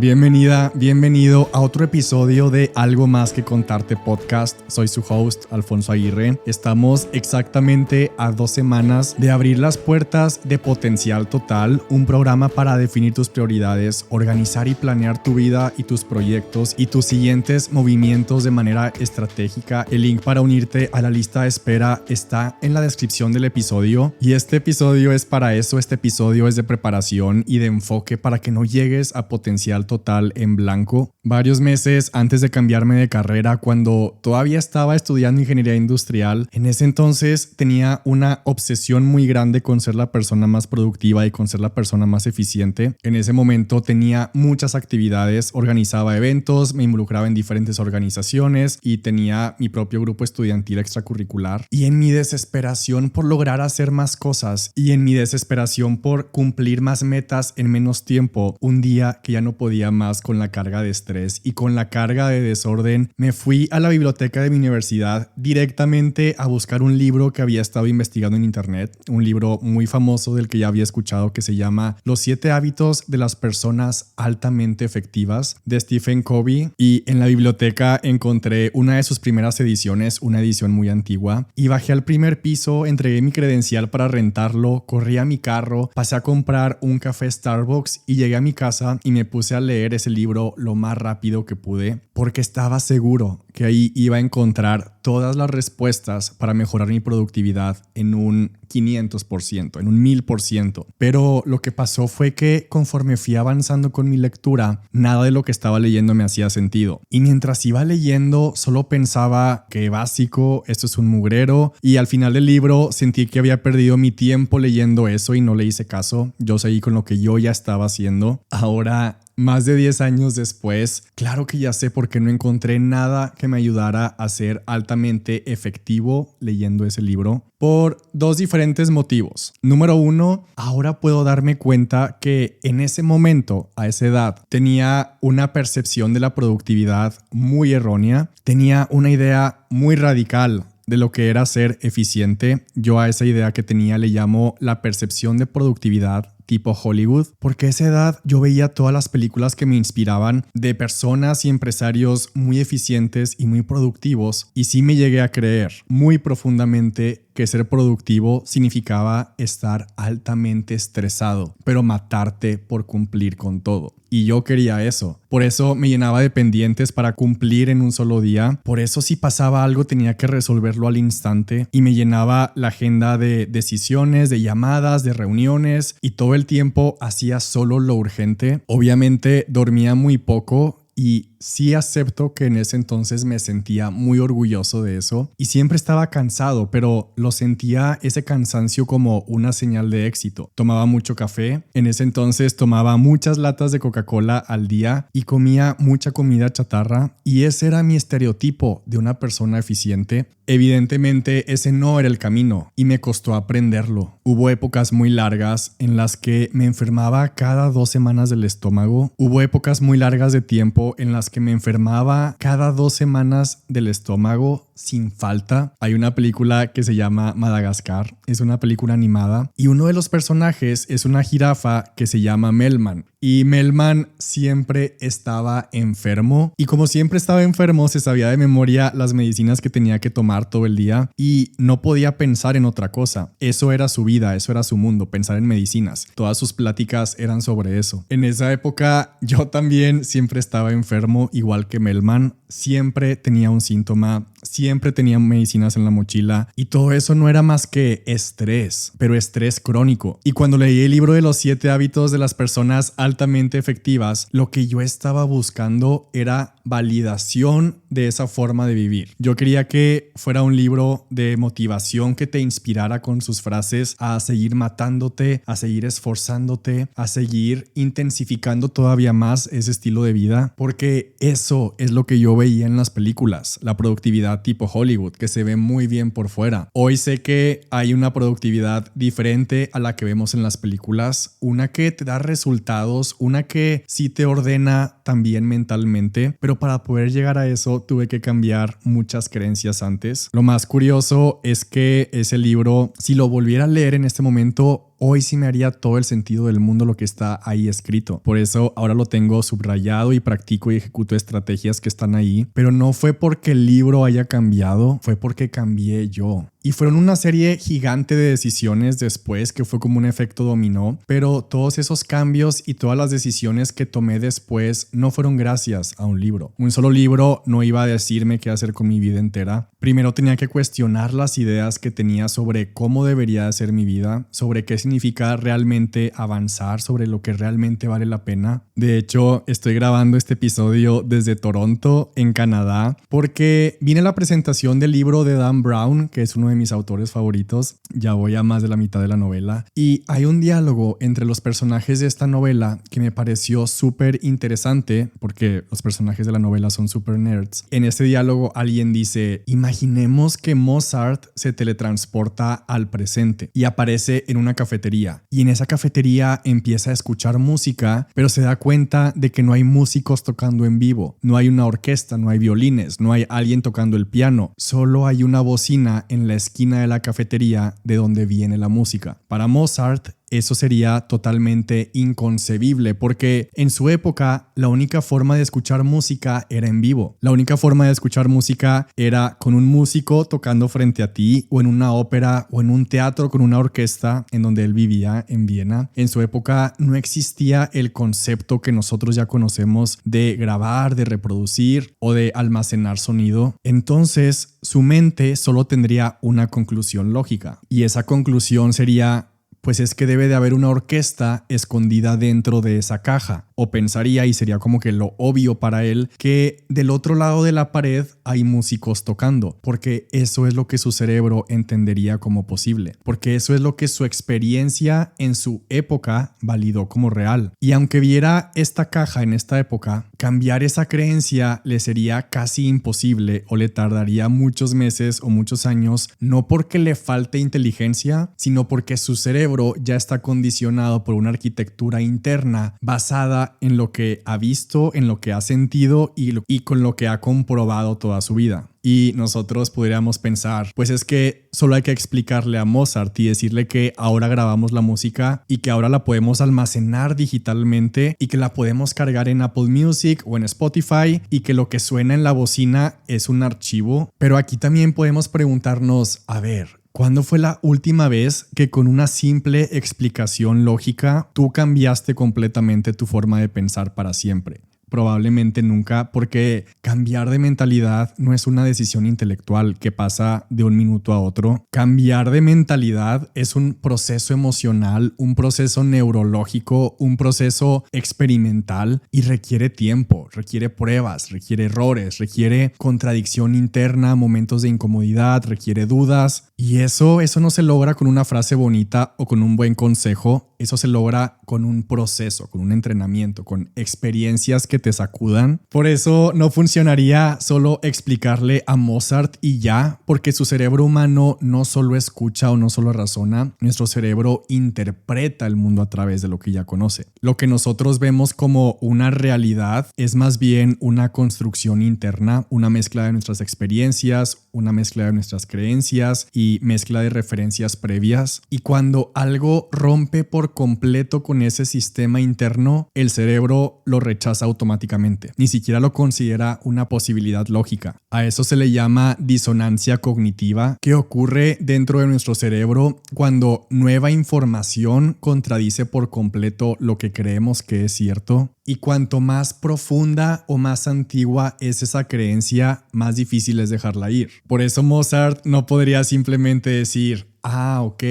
Bienvenida, bienvenido a otro episodio de Algo Más que Contarte Podcast. Soy su host, Alfonso Aguirre. Estamos exactamente a 2 semanas de abrir las puertas de Potencial Total, un programa para definir tus prioridades, organizar y planear tu vida y tus proyectos y tus siguientes movimientos de manera estratégica. El link para unirte a la lista de espera está en la descripción del episodio y este episodio es para eso. Este episodio es de preparación y de enfoque para que no llegues a Potencial Total en blanco. Varios meses antes de cambiarme de carrera, cuando todavía estaba estudiando ingeniería industrial, en ese entonces tenía una obsesión muy grande con ser la persona más productiva y con ser la persona más eficiente. En ese momento tenía muchas actividades, organizaba eventos, me involucraba en diferentes organizaciones y tenía mi propio grupo estudiantil extracurricular. Y en mi desesperación por lograr hacer más cosas y en mi desesperación por cumplir más metas en menos tiempo, un día que ya no podía más con la carga de estrés y con la carga de desorden, me fui a la biblioteca de mi universidad directamente a buscar un libro que había estado investigando en internet, un libro muy famoso del que ya había escuchado que se llama Los 7 hábitos de las personas altamente efectivas de Stephen Covey, y en la biblioteca encontré una de sus primeras ediciones, una edición muy antigua, y bajé al primer piso, entregué mi credencial para rentarlo, corrí a mi carro, pasé a comprar un café Starbucks y llegué a mi casa y me puse a leer ese libro lo más rápido que pude porque estaba seguro que ahí iba a encontrar todas las respuestas para mejorar mi productividad en un 500%, en un 1000%. Pero lo que pasó fue que conforme fui avanzando con mi lectura, nada de lo que estaba leyendo me hacía sentido. Y mientras iba leyendo, solo pensaba que básico, esto es un mugrero. Y al final del libro sentí que había perdido mi tiempo leyendo eso y no le hice caso. Yo seguí con lo que yo ya estaba haciendo. Ahora, más de 10 años después, claro que ya sé por qué no encontré nada que me ayudara a ser altamente efectivo leyendo ese libro. Por 2 diferentes motivos. Número 1, ahora puedo darme cuenta que en ese momento, a esa edad, tenía una percepción de la productividad muy errónea. Tenía una idea muy radical de lo que era ser eficiente. Yo a esa idea que tenía le llamo la percepción de productividad tipo Hollywood, porque a esa edad yo veía todas las películas que me inspiraban de personas y empresarios muy eficientes y muy productivos, y sí me llegué a creer muy profundamente que ser productivo significaba estar altamente estresado, pero matarte por cumplir con todo. Y yo quería eso. Por eso me llenaba de pendientes para cumplir en un solo día. Por eso si pasaba algo tenía que resolverlo al instante. Y me llenaba la agenda de decisiones, de llamadas, de reuniones. Y todo el tiempo hacía solo lo urgente. Obviamente dormía muy poco. Y sí acepto que en ese entonces me sentía muy orgulloso de eso y siempre estaba cansado, pero lo sentía ese cansancio como una señal de éxito. Tomaba mucho café, en ese entonces tomaba muchas latas de Coca-Cola al día y comía mucha comida chatarra, y ese era mi estereotipo de una persona eficiente. Evidentemente ese no era el camino y me costó aprenderlo. Hubo épocas muy largas en las que me enfermaba cada 2 semanas del estómago. Hubo épocas muy largas de tiempo en las que me enfermaba cada 2 semanas del estómago sin falta. Hay una película que se llama Madagascar, es una película animada y uno de los personajes es una jirafa que se llama Melman. Y Melman siempre estaba enfermo y como siempre estaba enfermo se sabía de memoria las medicinas que tenía que tomar todo el día y no podía pensar en otra cosa. Eso era su vida, eso era su mundo, pensar en medicinas. Todas sus pláticas eran sobre eso. En esa época yo también siempre estaba enfermo, igual que Melman. Siempre tenía un síntoma, siempre tenía medicinas en la mochila y todo eso no era más que estrés, pero estrés crónico. Y cuando leí el libro de los 7 hábitos de las personas altamente efectivas, lo que yo estaba buscando era validación de esa forma de vivir. Yo quería que fuera un libro de motivación que te inspirara con sus frases a seguir matándote, a seguir esforzándote, a seguir intensificando todavía más ese estilo de vida, porque eso es lo que yo veía en las películas, la productividad tipo Hollywood, que se ve muy bien por fuera. Hoy sé que hay una productividad diferente a la que vemos en las películas, una que te da resultados, una que sí te ordena también mentalmente, pero para poder llegar a eso tuve que cambiar muchas creencias antes. Lo más curioso es que ese libro, si lo volviera a leer en este momento, hoy sí me haría todo el sentido del mundo lo que está ahí escrito. Por eso ahora lo tengo subrayado y practico y ejecuto estrategias que están ahí, pero no fue porque el libro haya cambiado, fue porque cambié yo. Y fueron una serie gigante de decisiones después que fue como un efecto dominó, pero todos esos cambios y todas las decisiones que tomé después no fueron gracias a un libro. Un solo libro no iba a decirme qué hacer con mi vida entera. Primero tenía que cuestionar las ideas que tenía sobre cómo debería ser mi vida, sobre qué significa realmente avanzar, sobre lo que realmente vale la pena. De hecho, estoy grabando este episodio desde Toronto, en Canadá, porque viene la presentación del libro de Dan Brown, que es uno de mis autores favoritos. Ya voy a más de la mitad de la novela y hay un diálogo entre los personajes de esta novela que me pareció súper interesante porque los personajes de la novela son súper nerds. En este diálogo alguien dice: imaginemos que Mozart se teletransporta al presente y aparece en una cafetería, y en esa cafetería empieza a escuchar música, pero se da cuenta de que no hay músicos tocando en vivo, no hay una orquesta, no hay violines, no hay alguien tocando el piano, solo hay una bocina en la esquina de la cafetería de donde viene la música. Para Mozart, eso sería totalmente inconcebible porque en su época la única forma de escuchar música era en vivo. La única forma de escuchar música era con un músico tocando frente a ti, o en una ópera o en un teatro con una orquesta, en donde él vivía en Viena. En su época no existía el concepto que nosotros ya conocemos de grabar, de reproducir o de almacenar sonido. Entonces su mente solo tendría una conclusión lógica, y esa conclusión sería: pues es que debe de haber una orquesta escondida dentro de esa caja. O pensaría, y sería como que lo obvio para él, que del otro lado de la pared hay músicos tocando, porque eso es lo que su cerebro entendería como posible, porque eso es lo que su experiencia en su época validó como real. Y aunque viera esta caja en esta época, cambiar esa creencia le sería casi imposible, o le tardaría muchos meses o muchos años, no porque le falte inteligencia, sino porque su cerebro ya está condicionado por una arquitectura interna basada en lo que ha visto, en lo que ha sentido y con lo que ha comprobado toda su vida. Y nosotros podríamos pensar, pues es que solo hay que explicarle a Mozart y decirle que ahora grabamos la música y que ahora la podemos almacenar digitalmente y que la podemos cargar en Apple Music o en Spotify y que lo que suena en la bocina es un archivo. Pero aquí también podemos preguntarnos, a ver, ¿cuándo fue la última vez que con una simple explicación lógica tú cambiaste completamente tu forma de pensar para siempre? Probablemente nunca, porque cambiar de mentalidad no es una decisión intelectual que pasa de un minuto a otro. Cambiar de mentalidad es un proceso emocional, un proceso neurológico, un proceso experimental, y requiere tiempo, requiere pruebas, requiere errores, requiere contradicción interna, momentos de incomodidad, requiere dudas, y eso no se logra con una frase bonita o con un buen consejo. Eso se logra con un proceso, con un entrenamiento, con experiencias que te sacudan. Por eso no funcionaría solo explicarle a Mozart y ya, porque su cerebro humano no solo escucha o no solo razona, nuestro cerebro interpreta el mundo a través de lo que ya conoce. Lo que nosotros vemos como una realidad es más bien una construcción interna, una mezcla de nuestras experiencias, una mezcla de nuestras creencias y mezcla de referencias previas. Y cuando algo rompe por completo con ese sistema interno, el cerebro lo rechaza automáticamente. Ni siquiera lo considera una posibilidad lógica. A eso se le llama disonancia cognitiva, que ocurre dentro de nuestro cerebro cuando nueva información contradice por completo lo que creemos que es cierto. Y cuanto más profunda o más antigua es esa creencia, más difícil es dejarla ir. Por eso Mozart no podría simplemente decir: ah, ok,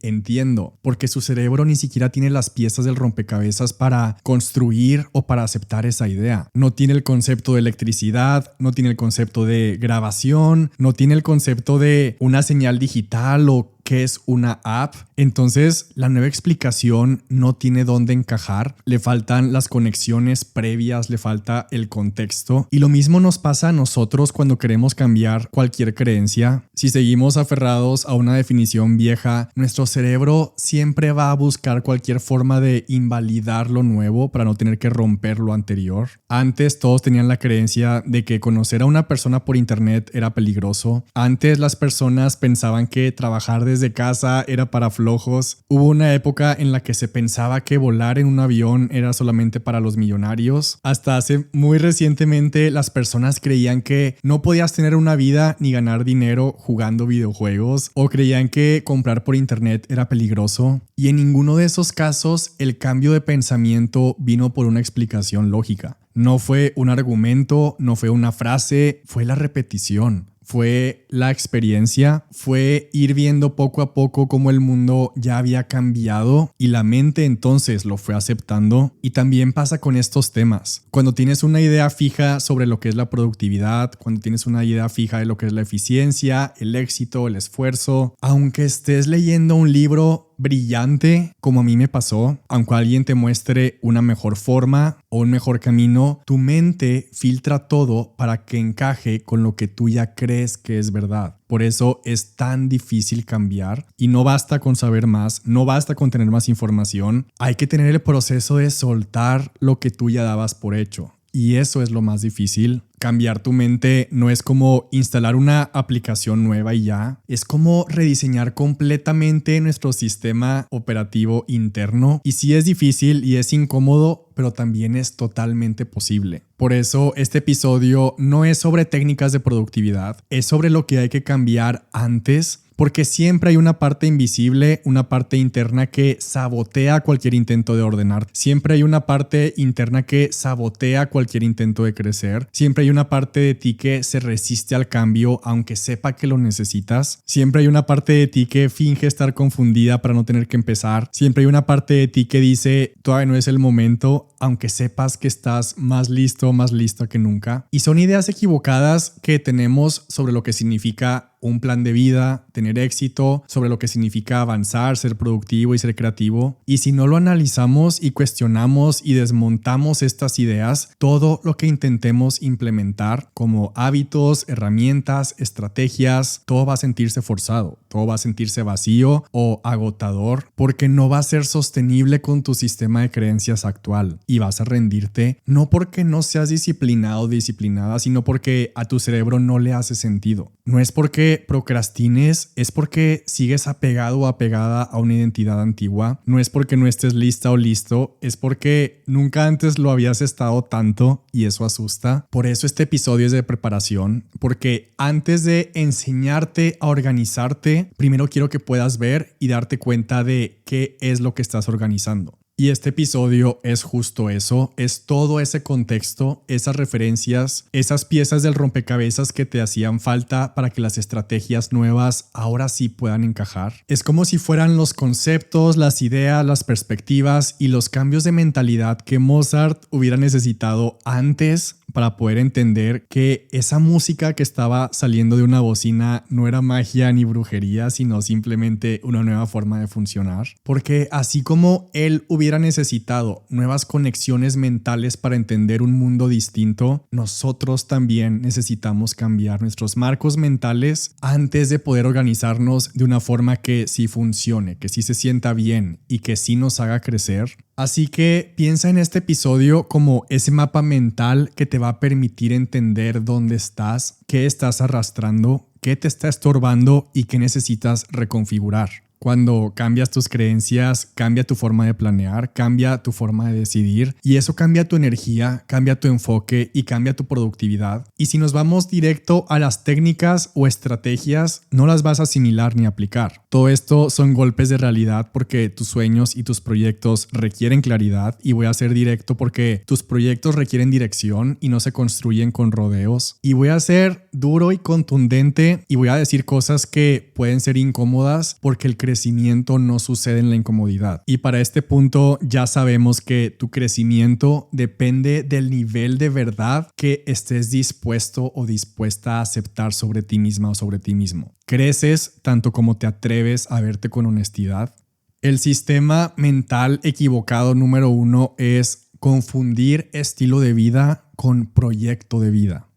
entiendo, porque su cerebro ni siquiera tiene las piezas del rompecabezas para construir o para aceptar esa idea. No tiene el concepto de electricidad, no tiene el concepto de grabación, no tiene el concepto de una señal digital o qué es una app. Entonces, la nueva explicación no tiene dónde encajar, le faltan las conexiones previas, le falta el contexto. Y lo mismo nos pasa a nosotros cuando queremos cambiar cualquier creencia. Si seguimos aferrados a una definición vieja, nuestro cerebro siempre va a buscar cualquier forma de invalidar lo nuevo para no tener que romper lo anterior. Antes todos tenían la creencia de que conocer a una persona por internet era peligroso. Antes las personas pensaban que trabajar desde desde casa era para flojos. Hubo una época en la que se pensaba que volar en un avión era solamente para los millonarios. Hasta hace muy recientemente las personas creían que no podías tener una vida ni ganar dinero jugando videojuegos, o creían que comprar por internet era peligroso. Y en ninguno de esos casos el cambio de pensamiento vino por una explicación lógica. No fue un argumento, no fue una frase, fue la repetición. Fue la experiencia, fue ir viendo poco a poco cómo el mundo ya había cambiado y la mente entonces lo fue aceptando. Y también pasa con estos temas. Cuando tienes una idea fija sobre lo que es la productividad, cuando tienes una idea fija de lo que es la eficiencia, el éxito, el esfuerzo, aunque estés leyendo un libro brillante, como a mí me pasó, aunque alguien te muestre una mejor forma o un mejor camino, tu mente filtra todo para que encaje con lo que tú ya crees que es verdad. Por eso es tan difícil cambiar y no basta con saber más, no basta con tener más información. Hay que tener el proceso de soltar lo que tú ya dabas por hecho. Y eso es lo más difícil. Cambiar tu mente no es como instalar una aplicación nueva y ya. Es como rediseñar completamente nuestro sistema operativo interno. Y sí es difícil y es incómodo, pero también es totalmente posible. Por eso este episodio no es sobre técnicas de productividad, es sobre lo que hay que cambiar antes. Porque siempre hay una parte invisible, una parte interna que sabotea cualquier intento de ordenar. Siempre hay una parte interna que sabotea cualquier intento de crecer. Siempre hay una parte de ti que se resiste al cambio aunque sepa que lo necesitas. Siempre hay una parte de ti que finge estar confundida para no tener que empezar. Siempre hay una parte de ti que dice todavía no es el momento, aunque sepas que estás más listo, más lista que nunca. Y son ideas equivocadas que tenemos sobre lo que significa un plan de vida, tener éxito, sobre lo que significa avanzar, ser productivo y ser creativo. Y si no lo analizamos y cuestionamos y desmontamos estas ideas, todo lo que intentemos implementar como hábitos, herramientas, estrategias, todo va a sentirse forzado, todo va a sentirse vacío o agotador, porque no va a ser sostenible con tu sistema de creencias actual y vas a rendirte, no porque no seas disciplinado o disciplinada, sino porque a tu cerebro no le hace sentido. No es porque procrastines, es porque sigues apegado o apegada a una identidad antigua. No es porque no estés lista o listo, es porque nunca antes lo habías estado tanto y eso asusta. Por eso este episodio es de preparación, porque antes de enseñarte a organizarte, primero quiero que puedas ver y darte cuenta de qué es lo que estás organizando. Y este episodio es justo eso, es todo ese contexto, esas referencias, esas piezas del rompecabezas que te hacían falta para que las estrategias nuevas ahora sí puedan encajar. Es como si fueran los conceptos, las ideas, las perspectivas y los cambios de mentalidad que Mozart hubiera necesitado antes para poder entender que esa música que estaba saliendo de una bocina no era magia ni brujería, sino simplemente una nueva forma de funcionar. Porque así como él hubiera necesitado nuevas conexiones mentales para entender un mundo distinto, nosotros también necesitamos cambiar nuestros marcos mentales antes de poder organizarnos de una forma que sí funcione, que sí se sienta bien y que sí nos haga crecer. Así que piensa en este episodio como ese mapa mental que te va a permitir entender dónde estás, qué estás arrastrando, qué te está estorbando y qué necesitas reconfigurar. Cuando cambias tus creencias, cambia tu forma de planear, cambia tu forma de decidir y eso cambia tu energía, cambia tu enfoque y cambia tu productividad. Y si nos vamos directo a las técnicas o estrategias, no las vas a asimilar ni aplicar. Todo esto son golpes de realidad porque tus sueños y tus proyectos requieren claridad y voy a ser directo porque tus proyectos requieren dirección y no se construyen con rodeos. Y voy a ser duro y contundente y voy a decir cosas que pueden ser incómodas porque el crecimiento no sucede en la incomodidad. Y para este punto ya sabemos que tu crecimiento depende del nivel de verdad que estés dispuesto o dispuesta a aceptar sobre ti misma o sobre ti mismo. Creces tanto como te atreves a verte con honestidad. El sistema mental equivocado número 1 es confundir estilo de vida con proyecto de vida.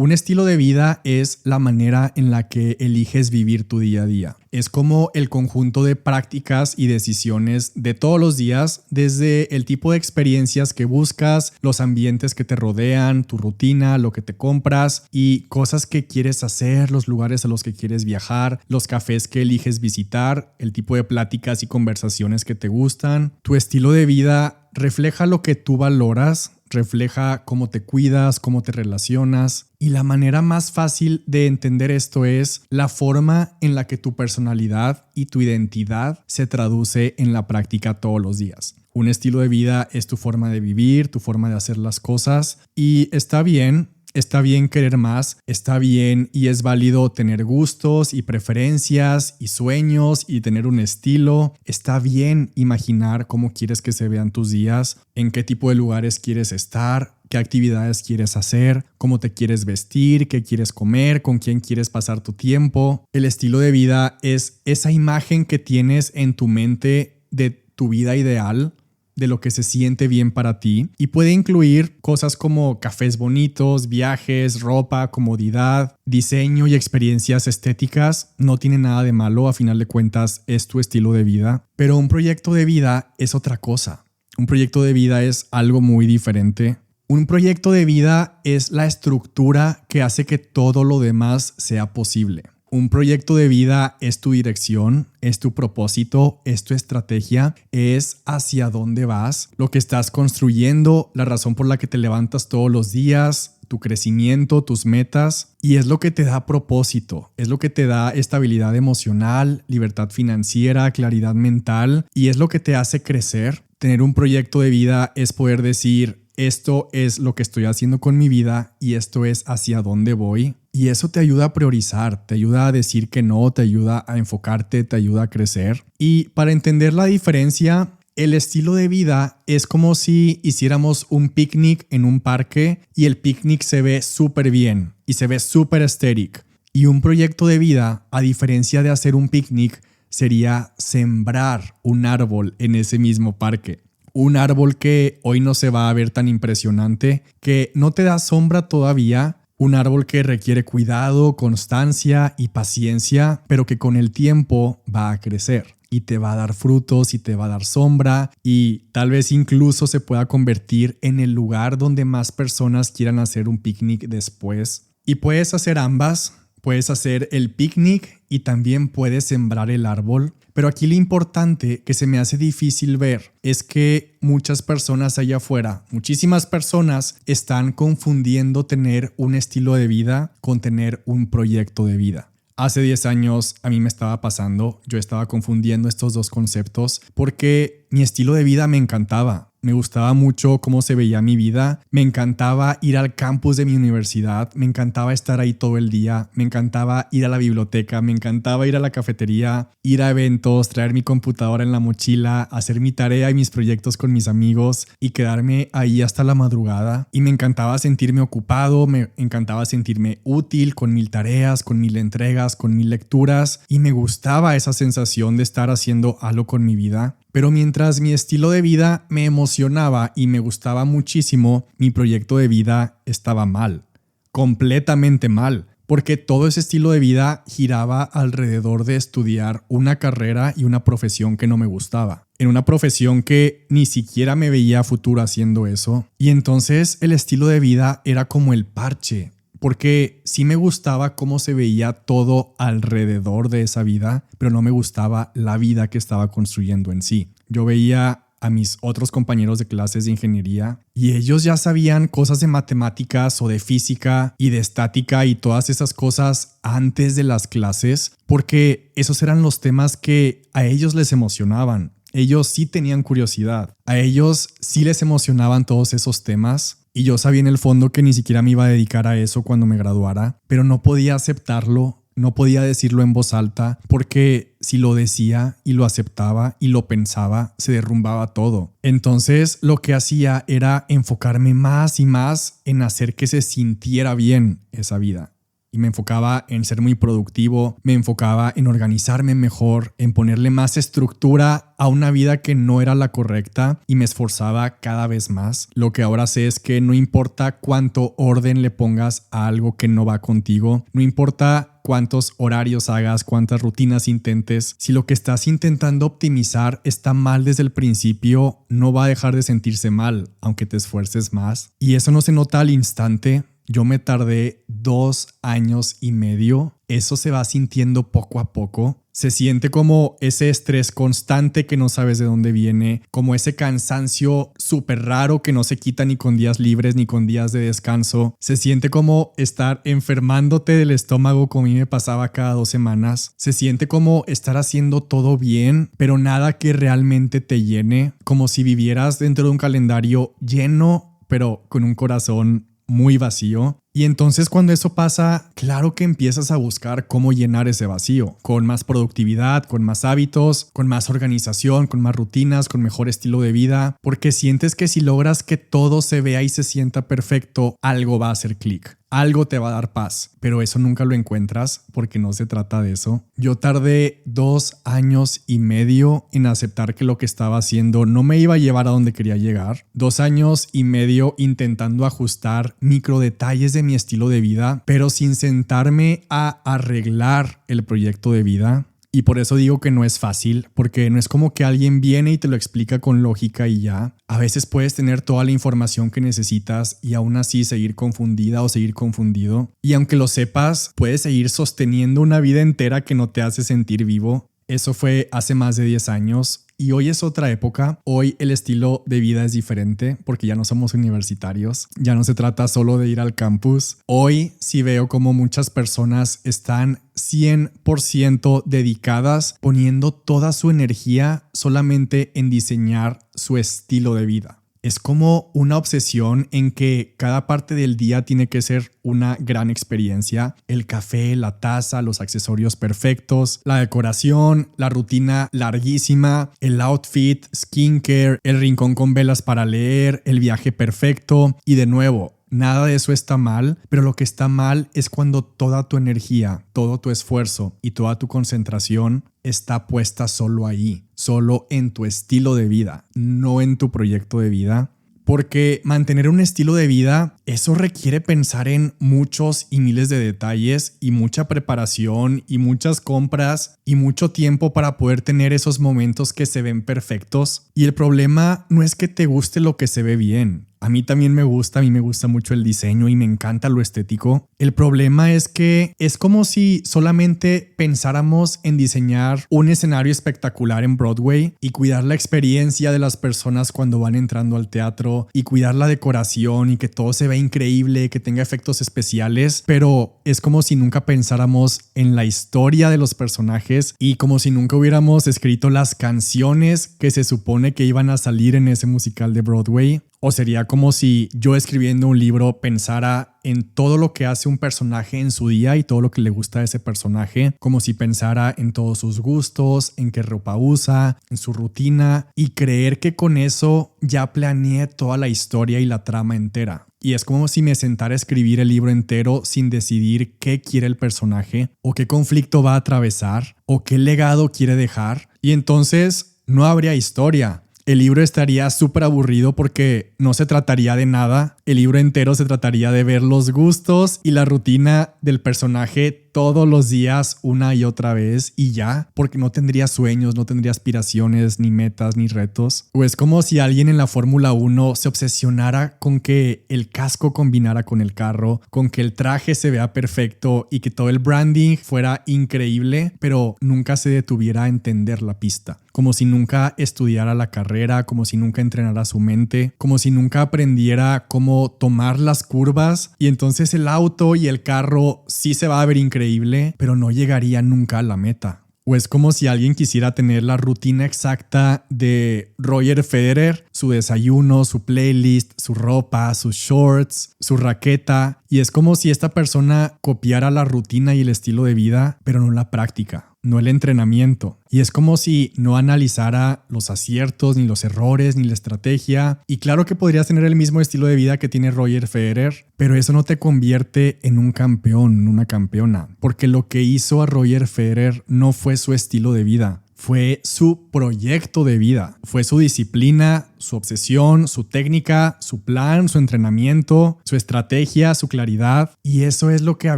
Un estilo de vida es la manera en la que eliges vivir tu día a día. Es como el conjunto de prácticas y decisiones de todos los días, desde el tipo de experiencias que buscas, los ambientes que te rodean, tu rutina, lo que te compras y cosas que quieres hacer, los lugares a los que quieres viajar, los cafés que eliges visitar, el tipo de pláticas y conversaciones que te gustan. Tu estilo de vida refleja lo que tú valoras, refleja cómo te cuidas, cómo te relacionas. Y la manera más fácil de entender esto es la forma en la que tu personalidad y tu identidad se traduce en la práctica todos los días. Un estilo de vida es tu forma de vivir, tu forma de hacer las cosas y está bien. Está bien querer más, está bien y es válido tener gustos y preferencias y sueños y tener un estilo. Está bien imaginar cómo quieres que se vean tus días, en qué tipo de lugares quieres estar, qué actividades quieres hacer, cómo te quieres vestir, qué quieres comer, con quién quieres pasar tu tiempo. El estilo de vida es esa imagen que tienes en tu mente de tu vida ideal, de lo que se siente bien para ti y puede incluir cosas como cafés bonitos, viajes, ropa, comodidad, diseño y experiencias estéticas. No tiene nada de malo, a final de cuentas es tu estilo de vida, pero un proyecto de vida es otra cosa. Un proyecto de vida es algo muy diferente. Un proyecto de vida es la estructura que hace que todo lo demás sea posible. Un proyecto de vida es tu dirección, es tu propósito, es tu estrategia, es hacia dónde vas, lo que estás construyendo, la razón por la que te levantas todos los días, tu crecimiento, tus metas, y es lo que te da propósito, es lo que te da estabilidad emocional, libertad financiera, claridad mental, y es lo que te hace crecer. Tener un proyecto de vida es poder decir: esto es lo que estoy haciendo con mi vida y esto es hacia dónde voy. Y eso te ayuda a priorizar, te ayuda a decir que no, te ayuda a enfocarte, te ayuda a crecer. Y para entender la diferencia, el estilo de vida es como si hiciéramos un picnic en un parque y el picnic se ve súper bien y se ve súper estético. Y un proyecto de vida, a diferencia de hacer un picnic, sería sembrar un árbol en ese mismo parque. Un árbol que hoy no se va a ver tan impresionante, que no te da sombra todavía. Un árbol que requiere cuidado, constancia y paciencia, pero que con el tiempo va a crecer y te va a dar frutos y te va a dar sombra y tal vez incluso se pueda convertir en el lugar donde más personas quieran hacer un picnic después. Y puedes hacer ambas. Puedes hacer el picnic y también puedes sembrar el árbol. Pero aquí lo importante que se me hace difícil ver es que muchas personas allá afuera, muchísimas personas están confundiendo tener un estilo de vida con tener un proyecto de vida. Hace 10 años a mí me estaba pasando, yo estaba confundiendo estos dos conceptos porque mi estilo de vida me encantaba. Me gustaba mucho cómo se veía mi vida, me encantaba ir al campus de mi universidad, me encantaba estar ahí todo el día, me encantaba ir a la biblioteca, me encantaba ir a la cafetería, ir a eventos, traer mi computadora en la mochila, hacer mi tarea y mis proyectos con mis amigos y quedarme ahí hasta la madrugada. Y me encantaba sentirme ocupado, me encantaba sentirme útil con 1000 tareas, con 1000 entregas, con 1000 lecturas y me gustaba esa sensación de estar haciendo algo con mi vida. Pero mientras mi estilo de vida me emocionaba y me gustaba muchísimo, mi proyecto de vida estaba mal, completamente mal, porque todo ese estilo de vida giraba alrededor de estudiar una carrera y una profesión que no me gustaba, en una profesión que ni siquiera me veía a futuro haciendo eso. Y entonces el estilo de vida era como el parche, porque sí me gustaba cómo se veía todo alrededor de esa vida, pero no me gustaba la vida que estaba construyendo en sí. Yo veía a mis otros compañeros de clases de ingeniería y ellos ya sabían cosas de matemáticas o de física y de estática y todas esas cosas antes de las clases, porque esos eran los temas que a ellos les emocionaban. Ellos sí tenían curiosidad, a ellos sí les emocionaban todos esos temas. Y yo sabía en el fondo que ni siquiera me iba a dedicar a eso cuando me graduara, pero no podía aceptarlo, no podía decirlo en voz alta, porque si lo decía y lo aceptaba y lo pensaba, se derrumbaba todo. Entonces lo que hacía era enfocarme más y más en hacer que se sintiera bien esa vida. y me enfocaba en ser muy productivo, me enfocaba en organizarme mejor, en ponerle más estructura a una vida que no era la correcta y me esforzaba cada vez más. Lo que ahora sé es que no importa cuánto orden le pongas a algo que no va contigo, no importa cuántos horarios hagas, cuántas rutinas intentes, si lo que estás intentando optimizar está mal desde el principio, no va a dejar de sentirse mal, aunque te esfuerces más. Y eso no se nota al instante. Yo me tardé 2 años y medio. Eso se va sintiendo poco a poco. Se siente como ese estrés constante que no sabes de dónde viene, como ese cansancio súper raro que no se quita ni con días libres ni con días de descanso. Se siente como estar enfermándote del estómago, como a mí me pasaba cada 2 semanas. Se siente como estar haciendo todo bien, pero nada que realmente te llene, como si vivieras dentro de un calendario lleno, pero con un corazón muy vacío. Y entonces cuando eso pasa, claro que empiezas a buscar cómo llenar ese vacío, con más productividad, con más hábitos, con más organización, con más rutinas, con mejor estilo de vida, porque sientes que si logras que todo se vea y se sienta perfecto, algo va a hacer clic. Algo te va a dar paz, pero eso nunca lo encuentras porque no se trata de eso. Yo tardé 2 años y medio en aceptar que lo que estaba haciendo no me iba a llevar a donde quería llegar. 2 años y medio intentando ajustar micro detalles de mi estilo de vida, pero sin sentarme a arreglar el proyecto de vida. Y por eso digo que no es fácil, porque no es como que alguien viene y te lo explica con lógica y ya. A veces puedes tener toda la información que necesitas y aún así seguir confundida o seguir confundido. Y aunque lo sepas, puedes seguir sosteniendo una vida entera que no te hace sentir vivo. Eso fue hace más de 10 años. Y hoy es otra época. Hoy el estilo de vida es diferente porque ya no somos universitarios. Ya no se trata solo de ir al campus. Hoy sí veo como muchas personas están 100% dedicadas, poniendo toda su energía solamente en diseñar su estilo de vida. Es como una obsesión en que cada parte del día tiene que ser una gran experiencia. El café, la taza, los accesorios perfectos, la decoración, la rutina larguísima, el outfit, skincare, el rincón con velas para leer, el viaje perfecto. Y de nuevo, nada de eso está mal, pero lo que está mal es cuando toda tu energía, todo tu esfuerzo y toda tu concentración está puesta solo ahí, solo en tu estilo de vida, no en tu proyecto de vida. Porque mantener un estilo de vida, eso requiere pensar en muchos y miles de detalles y mucha preparación y muchas compras y mucho tiempo para poder tener esos momentos que se ven perfectos. Y el problema no es que te guste lo que se ve bien. A mí también me gusta mucho el diseño y me encanta lo estético. El problema es que es como si solamente pensáramos en diseñar un escenario espectacular en Broadway y cuidar la experiencia de las personas cuando van entrando al teatro y cuidar la decoración y que todo se vea increíble, que tenga efectos especiales, pero es como si nunca pensáramos en la historia de los personajes y como si nunca hubiéramos escrito las canciones que se supone que iban a salir en ese musical de Broadway. O sería como si yo escribiendo un libro pensara en todo lo que hace un personaje en su día y todo lo que le gusta a ese personaje, como si pensara en todos sus gustos, en qué ropa usa, en su rutina y creer que con eso ya planeé toda la historia y la trama entera. Y es como si me sentara a escribir el libro entero sin decidir qué quiere el personaje o qué conflicto va a atravesar o qué legado quiere dejar. Y entonces no habría historia. El libro estaría súper aburrido porque no se trataría de nada. El libro entero se trataría de ver los gustos y la rutina del personaje todos los días una y otra vez y ya, porque no tendría sueños, no tendría aspiraciones, ni metas, ni retos. O es como si alguien en la Fórmula 1 se obsesionara con que el casco combinara con el carro, con que el traje se vea perfecto y que todo el branding fuera increíble, pero nunca se detuviera a entender la pista. Como si nunca estudiara la carrera, como si nunca entrenara su mente, como si nunca aprendiera cómo tomar las curvas y entonces el auto y el carro sí se va a ver increíble, pero no llegaría nunca a la meta. O es como si alguien quisiera tener la rutina exacta de Roger Federer, su desayuno, su playlist, su ropa, sus shorts, su raqueta. Y es como si esta persona copiara la rutina y el estilo de vida, pero no la práctica. no el entrenamiento. Y es como si no analizara los aciertos, ni los errores, ni la estrategia. Y claro que podrías tener el mismo estilo de vida que tiene Roger Federer, pero eso no te convierte en un campeón, en una campeona. Porque lo que hizo a Roger Federer no fue su estilo de vida. Fue su proyecto de vida, fue su disciplina, su obsesión, su técnica, su plan, su entrenamiento, su estrategia, su claridad. Y eso es lo que a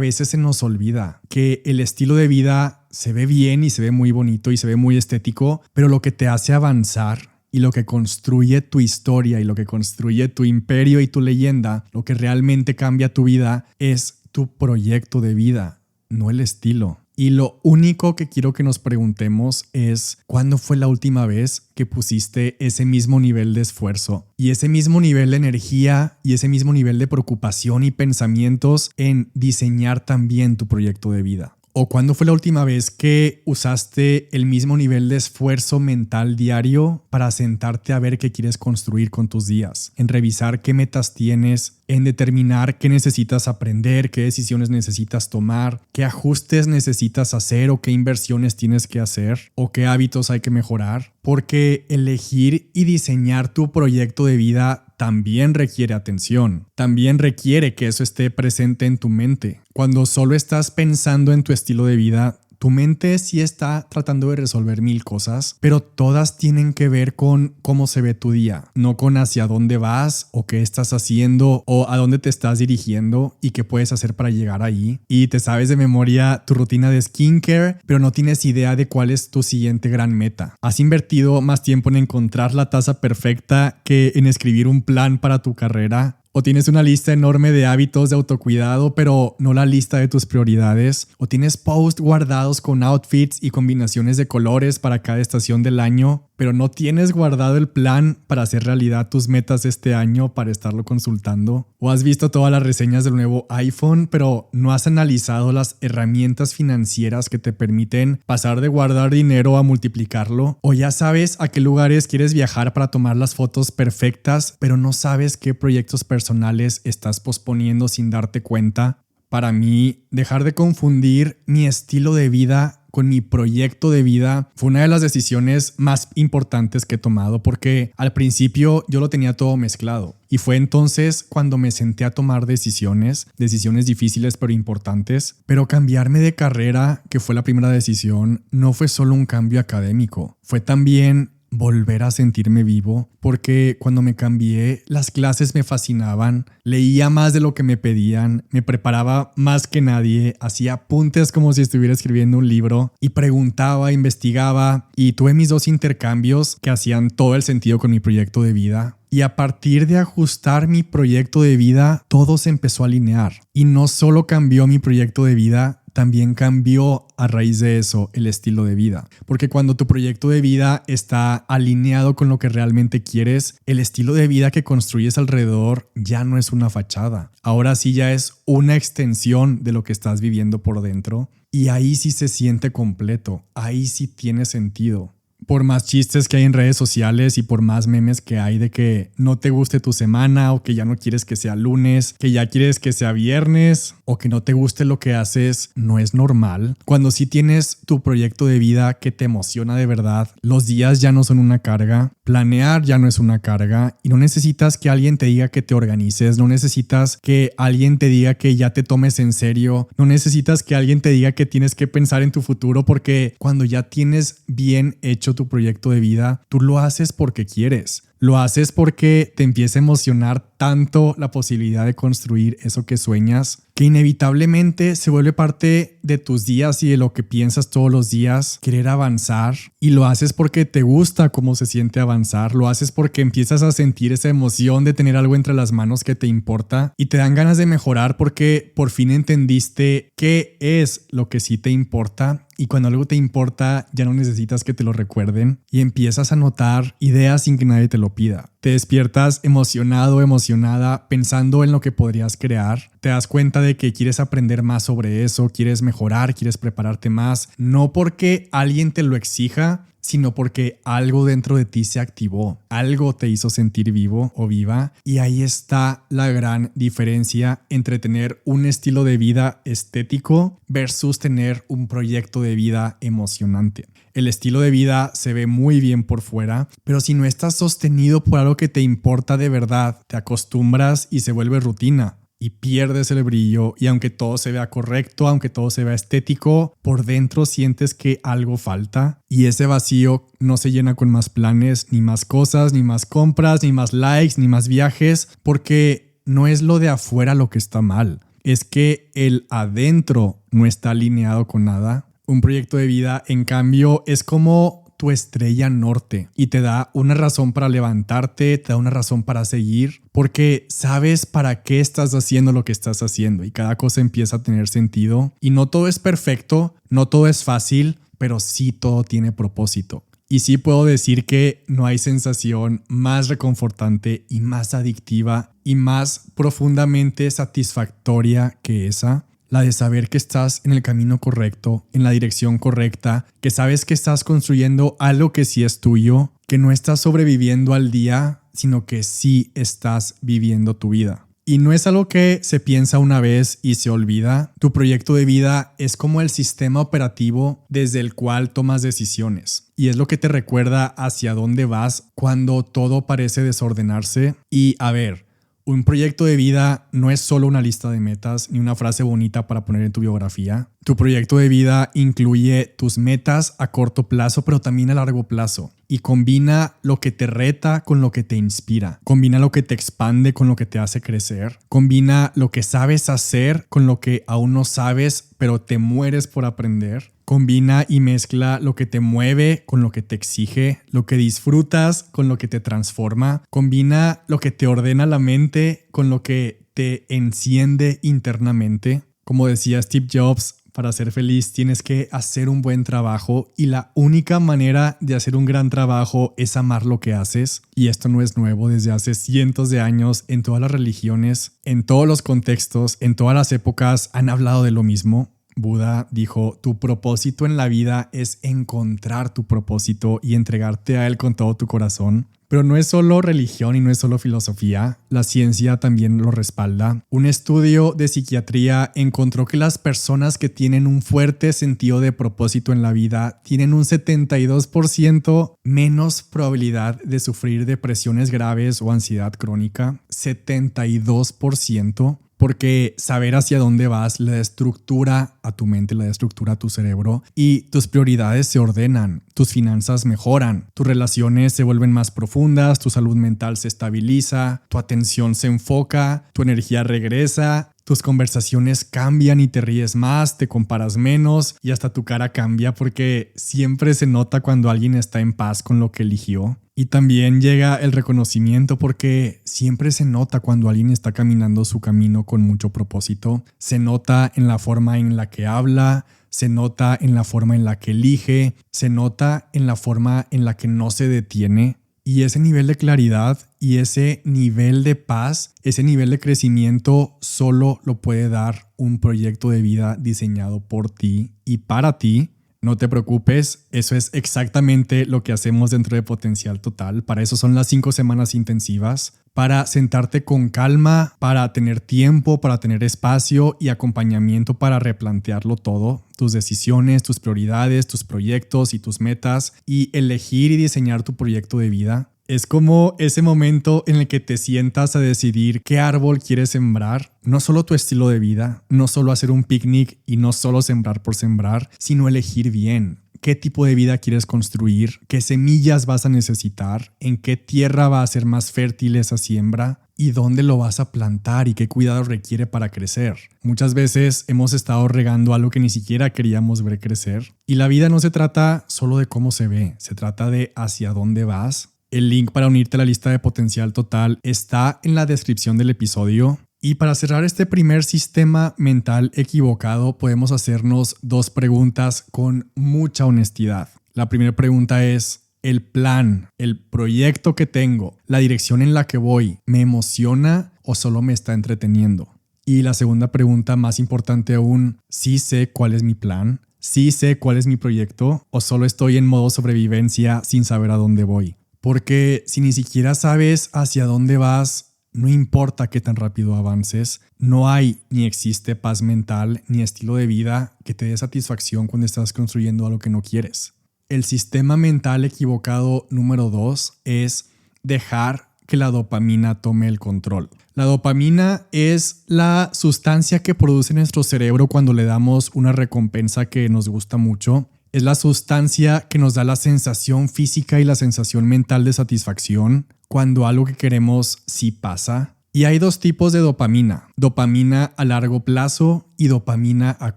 veces se nos olvida, que el estilo de vida se ve bien y se ve muy bonito y se ve muy estético, pero lo que te hace avanzar y lo que construye tu historia y lo que construye tu imperio y tu leyenda, lo que realmente cambia tu vida es tu proyecto de vida, no el estilo. Y lo único que quiero que nos preguntemos es ¿cuándo fue la última vez que pusiste ese mismo nivel de esfuerzo y ese mismo nivel de energía y ese mismo nivel de preocupación y pensamientos en diseñar también tu proyecto de vida? ¿O cuándo fue la última vez que usaste el mismo nivel de esfuerzo mental diario para sentarte a ver qué quieres construir con tus días? En revisar qué metas tienes, en determinar qué necesitas aprender, qué decisiones necesitas tomar, qué ajustes necesitas hacer o qué inversiones tienes que hacer o qué hábitos hay que mejorar. Porque elegir y diseñar tu proyecto de vida también requiere atención, también requiere que eso esté presente en tu mente. Cuando solo estás pensando en tu estilo de vida, tu mente sí está tratando de resolver 1000 cosas, pero todas tienen que ver con cómo se ve tu día, no con hacia dónde vas o qué estás haciendo o a dónde te estás dirigiendo y qué puedes hacer para llegar ahí. Y te sabes de memoria tu rutina de skincare, pero no tienes idea de cuál es tu siguiente gran meta. Has invertido más tiempo en encontrar la taza perfecta que en escribir un plan para tu carrera. O tienes una lista enorme de hábitos de autocuidado, pero no la lista de tus prioridades. O tienes posts guardados con outfits y combinaciones de colores para cada estación del año, pero no tienes guardado el plan para hacer realidad tus metas este año para estarlo consultando. O has visto todas las reseñas del nuevo iPhone, pero no has analizado las herramientas financieras que te permiten pasar de guardar dinero a multiplicarlo. O ya sabes a qué lugares quieres viajar para tomar las fotos perfectas, pero no sabes qué proyectos personales estás posponiendo sin darte cuenta. Para mí, dejar de confundir mi estilo de vida con mi proyecto de vida fue una de las decisiones más importantes que he tomado, porque al principio yo lo tenía todo mezclado y fue entonces cuando me senté a tomar decisiones difíciles pero importantes. Pero cambiarme de carrera, que fue la primera decisión, no fue solo un cambio académico, fue también volver a sentirme vivo, porque cuando me cambié, las clases me fascinaban, leía más de lo que me pedían, me preparaba más que nadie, hacía apuntes como si estuviera escribiendo un libro y preguntaba, investigaba, y tuve mis 2 intercambios que hacían todo el sentido con mi proyecto de vida. Y a partir de ajustar mi proyecto de vida, todo se empezó a alinear. Y no solo cambió mi proyecto de vida, también cambió a raíz de eso el estilo de vida. Porque cuando tu proyecto de vida está alineado con lo que realmente quieres, el estilo de vida que construyes alrededor ya no es una fachada. Ahora sí ya es una extensión de lo que estás viviendo por dentro. Y ahí sí se siente completo. Ahí sí tiene sentido. Por más chistes que hay en redes sociales y por más memes que hay de que no te guste tu semana o que ya no quieres que sea lunes, que ya quieres que sea viernes o que no te guste lo que haces, no es normal. Cuando sí tienes tu proyecto de vida que te emociona de verdad, los días ya no son una carga, planear ya no es una carga y no necesitas que alguien te diga que te organices, no necesitas que alguien te diga que ya te tomes en serio, no necesitas que alguien te diga que tienes que pensar en tu futuro, porque cuando ya tienes bien hecho tu proyecto de vida, tú lo haces porque quieres. Lo haces porque te empieza a emocionar tanto la posibilidad de construir eso que sueñas, que inevitablemente se vuelve parte de tus días y de lo que piensas todos los días, querer avanzar. Y lo haces porque te gusta cómo se siente avanzar. Lo haces porque empiezas a sentir esa emoción de tener algo entre las manos que te importa y te dan ganas de mejorar porque por fin entendiste qué es lo que sí te importa. Y cuando algo te importa, ya no necesitas que te lo recuerden y empiezas a notar ideas sin que nadie te lo pida. Te despiertas emocionado, emocionada, pensando en lo que podrías crear. Te das cuenta de que quieres aprender más sobre eso, quieres mejorar, quieres prepararte más. No porque alguien te lo exija, sino porque algo dentro de ti se activó, algo te hizo sentir vivo o viva. Y ahí está la gran diferencia entre tener un estilo de vida estético versus tener un proyecto de vida emocionante. El estilo de vida se ve muy bien por fuera, pero si no estás sostenido por algo que te importa de verdad, te acostumbras y se vuelve rutina. Y pierdes el brillo, y aunque todo se vea correcto, aunque todo se vea estético, por dentro sientes que algo falta y ese vacío no se llena con más planes, ni más cosas, ni más compras, ni más likes, ni más viajes, porque no es lo de afuera lo que está mal, es que el adentro no está alineado con nada. Un proyecto de vida, en cambio, es como tu estrella norte y te da una razón para levantarte, te da una razón para seguir, porque sabes para qué estás haciendo lo que estás haciendo y cada cosa empieza a tener sentido. Y no todo es perfecto, no todo es fácil, pero sí todo tiene propósito. Y sí puedo decir que no hay sensación más reconfortante y más adictiva y más profundamente satisfactoria que esa. La de saber que estás en el camino correcto, en la dirección correcta, que sabes que estás construyendo algo que sí es tuyo, que no estás sobreviviendo al día, sino que sí estás viviendo tu vida. Y no es algo que se piensa una vez y se olvida. Tu proyecto de vida es como el sistema operativo desde el cual tomas decisiones. Y es lo que te recuerda hacia dónde vas cuando todo parece desordenarse. Y a ver, un proyecto de vida no es solo una lista de metas ni una frase bonita para poner en tu biografía. Tu proyecto de vida incluye tus metas a corto plazo, pero también a largo plazo. Y combina lo que te reta con lo que te inspira. Combina lo que te expande con lo que te hace crecer. Combina lo que sabes hacer con lo que aún no sabes, pero te mueres por aprender. Combina y mezcla lo que te mueve con lo que te exige, lo que disfrutas con lo que te transforma. Combina lo que te ordena la mente con lo que te enciende internamente. Como decía Steve Jobs, para ser feliz tienes que hacer un buen trabajo y la única manera de hacer un gran trabajo es amar lo que haces. Y esto no es nuevo, desde hace cientos de años en todas las religiones, en todos los contextos, en todas las épocas han hablado de lo mismo. Buda dijo, tu propósito en la vida es encontrar tu propósito y entregarte a él con todo tu corazón. Pero no es solo religión y no es solo filosofía, la ciencia también lo respalda. Un estudio de psiquiatría encontró que las personas que tienen un fuerte sentido de propósito en la vida tienen un 72% menos probabilidad de sufrir depresiones graves o ansiedad crónica. 72%. Porque saber hacia dónde vas le da estructura a tu mente, le da estructura a tu cerebro y tus prioridades se ordenan, tus finanzas mejoran, tus relaciones se vuelven más profundas, tu salud mental se estabiliza, tu atención se enfoca, tu energía regresa, tus conversaciones cambian y te ríes más, te comparas menos y hasta tu cara cambia porque siempre se nota cuando alguien está en paz con lo que eligió. Y también llega el reconocimiento porque siempre se nota cuando alguien está caminando su camino con mucho propósito. Se nota en la forma en la que habla, se nota en la forma en la que elige, se nota en la forma en la que no se detiene. Y ese nivel de claridad y ese nivel de paz, ese nivel de crecimiento solo lo puede dar un proyecto de vida diseñado por ti y para ti. No te preocupes, eso es exactamente lo que hacemos dentro de Potencial Total. Para eso son las 5 semanas intensivas, para sentarte con calma, para tener tiempo, para tener espacio y acompañamiento para replantearlo todo, tus decisiones, tus prioridades, tus proyectos y tus metas y elegir y diseñar tu proyecto de vida. Es como ese momento en el que te sientas a decidir qué árbol quieres sembrar. No solo tu estilo de vida, no solo hacer un picnic y no solo sembrar por sembrar, sino elegir bien. ¿Qué tipo de vida quieres construir? ¿Qué semillas vas a necesitar? ¿En qué tierra va a ser más fértil esa siembra? ¿Y dónde lo vas a plantar? ¿Y qué cuidado requiere para crecer? Muchas veces hemos estado regando algo que ni siquiera queríamos ver crecer. Y la vida no se trata solo de cómo se ve, se trata de hacia dónde vas. El link para unirte a la lista de Potencial Total está en la descripción del episodio. Y para cerrar este primer sistema mental equivocado, podemos hacernos 2 preguntas con mucha honestidad. La primera pregunta es, el plan, el proyecto que tengo, la dirección en la que voy, ¿me emociona o solo me está entreteniendo? Y la segunda pregunta, más importante aún, ¿sí sé cuál es mi plan? ¿Sí sé cuál es mi proyecto? ¿O solo estoy en modo sobrevivencia sin saber a dónde voy? Porque si ni siquiera sabes hacia dónde vas, no importa qué tan rápido avances, no hay ni existe paz mental ni estilo de vida que te dé satisfacción cuando estás construyendo algo que no quieres. El sistema mental equivocado número 2 es dejar que la dopamina tome el control. La dopamina es la sustancia que produce nuestro cerebro cuando le damos una recompensa que nos gusta mucho. Es la sustancia que nos da la sensación física y la sensación mental de satisfacción cuando algo que queremos sí pasa. Y hay dos tipos de dopamina: dopamina a largo plazo y dopamina a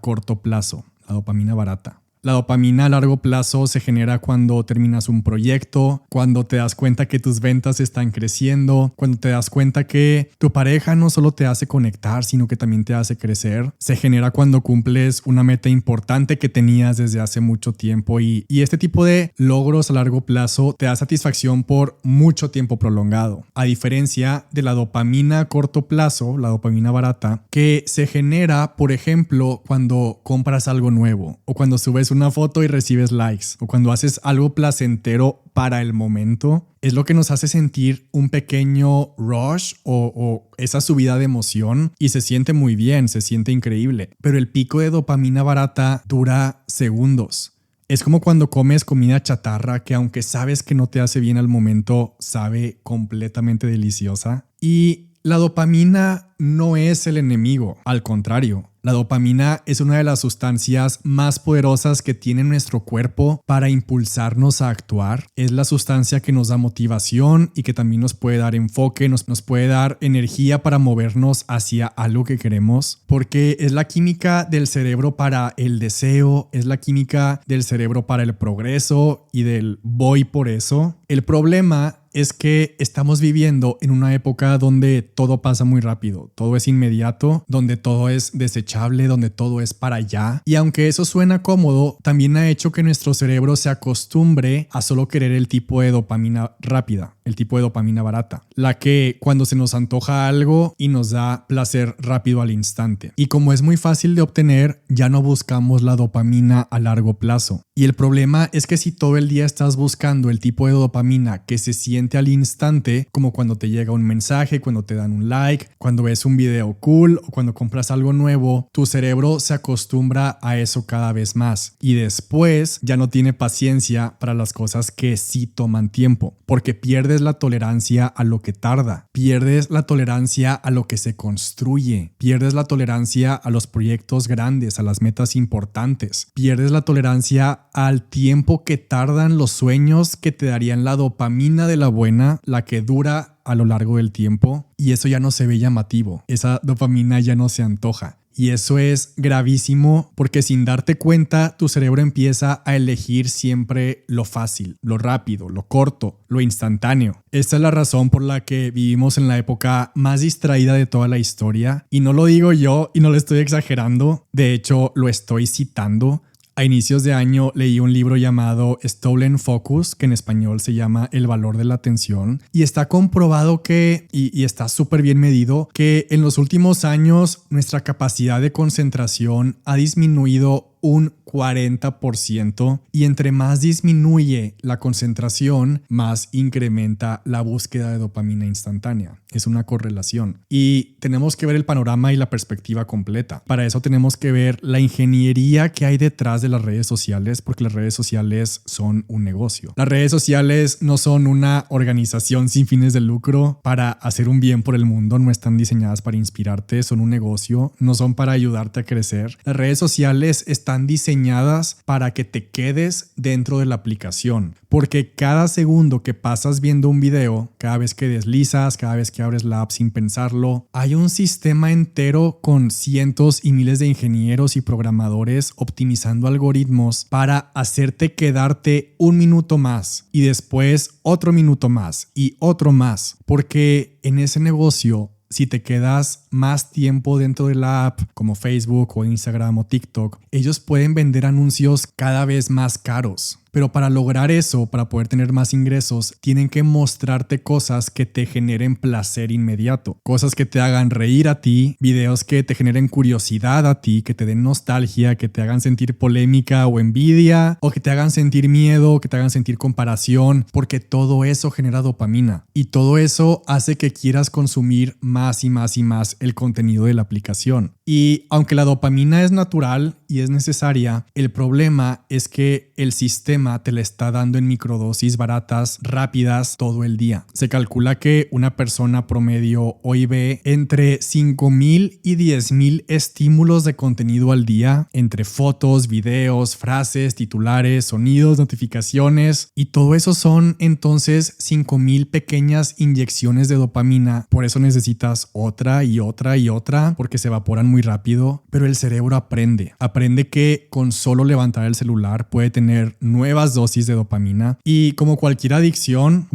corto plazo, la dopamina barata. La dopamina a largo plazo se genera cuando terminas un proyecto, cuando te das cuenta que tus ventas están creciendo, cuando te das cuenta que tu pareja no solo te hace conectar, sino que también te hace crecer. Se genera cuando cumples una meta importante que tenías desde hace mucho tiempo y este tipo de logros a largo plazo te da satisfacción por mucho tiempo prolongado. A diferencia de la dopamina a corto plazo, la dopamina barata, que se genera, por ejemplo, cuando compras algo nuevo o cuando subes una foto y recibes likes o cuando haces algo placentero para el momento, es lo que nos hace sentir un pequeño rush o esa subida de emoción y se siente muy bien, se siente increíble. Pero el pico de dopamina barata dura segundos. Es como cuando comes comida chatarra que aunque sabes que no te hace bien al momento, sabe completamente deliciosa. Y la dopamina no es el enemigo, al contrario. La dopamina es una de las sustancias más poderosas que tiene nuestro cuerpo para impulsarnos a actuar. Es la sustancia que nos da motivación y que también nos puede dar enfoque, nos puede dar energía para movernos hacia algo que queremos, porque es la química del cerebro para el deseo, es la química del cerebro para el progreso y del voy por eso. El problema es que estamos viviendo en una época donde todo pasa muy rápido, todo es inmediato, donde todo es desechable, donde todo es para allá. Y aunque eso suena cómodo, también ha hecho que nuestro cerebro se acostumbre a solo querer el tipo de dopamina rápida, el tipo de dopamina barata, la que cuando se nos antoja algo y nos da placer rápido al instante. Y como es muy fácil de obtener, ya no buscamos la dopamina a largo plazo. Y el problema es que si todo el día estás buscando el tipo de dopamina que se siente al instante, como cuando te llega un mensaje, cuando te dan un like, cuando ves un video cool o cuando compras algo nuevo, tu cerebro se acostumbra a eso cada vez más y después ya no tiene paciencia para las cosas que sí toman tiempo, porque pierdes la tolerancia a lo que tarda, pierdes la tolerancia a lo que se construye, pierdes la tolerancia a los proyectos grandes, a las metas importantes, pierdes la tolerancia al tiempo que tardan los sueños que te darían la dopamina de la buena, la que dura a lo largo del tiempo, y eso ya no se ve llamativo, esa dopamina ya no se antoja. Y eso es gravísimo porque sin darte cuenta tu cerebro empieza a elegir siempre lo fácil, lo rápido, lo corto, lo instantáneo. Esta es la razón por la que vivimos en la época más distraída de toda la historia, y no lo digo yo y no lo estoy exagerando, de hecho lo estoy citando. A inicios de año leí un libro llamado Stolen Focus, que en español se llama El valor de la atención, y está comprobado que, y está súper bien medido, que en los últimos años nuestra capacidad de concentración ha disminuido un 40%, y entre más disminuye la concentración, más incrementa la búsqueda de dopamina instantánea. Es una correlación y tenemos que ver el panorama y la perspectiva completa. Para eso tenemos que ver la ingeniería que hay detrás de las redes sociales, porque las redes sociales son un negocio. Las redes sociales no son una organización sin fines de lucro para hacer un bien por el mundo, no están diseñadas para inspirarte, son un negocio, no son para ayudarte a crecer. Las redes sociales están diseñadas para que te quedes dentro de la aplicación, porque cada segundo que pasas viendo un video, cada vez que deslizas, cada vez que abres la app sin pensarlo, hay un sistema entero con cientos y miles de ingenieros y programadores optimizando algoritmos para hacerte quedarte un minuto más y después otro minuto más y otro más, porque en ese negocio, si te quedas más tiempo dentro de la app, como Facebook o Instagram o TikTok, ellos pueden vender anuncios cada vez más caros. Pero para lograr eso, para poder tener más ingresos, tienen que mostrarte cosas que te generen placer inmediato, cosas que te hagan reír a ti, videos que te generen curiosidad a ti, que te den nostalgia, que te hagan sentir polémica o envidia, o que te hagan sentir miedo, que te hagan sentir comparación, porque todo eso genera dopamina y todo eso hace que quieras consumir más y más y más el contenido de la aplicación. Y aunque la dopamina es natural y es necesaria, el problema es que el sistema te la está dando en microdosis baratas, rápidas, todo el día. Se calcula que una persona promedio hoy ve entre 5,000 y 10,000 estímulos de contenido al día, entre fotos, videos, frases, titulares, sonidos, notificaciones, y todo eso son entonces 5,000 pequeñas inyecciones de dopamina. Por eso necesitas otra y otra y otra, porque se evaporan muy rápido, pero el cerebro aprende que con solo levantar el celular puede tener nuevas dosis de dopamina, y como cualquier adicción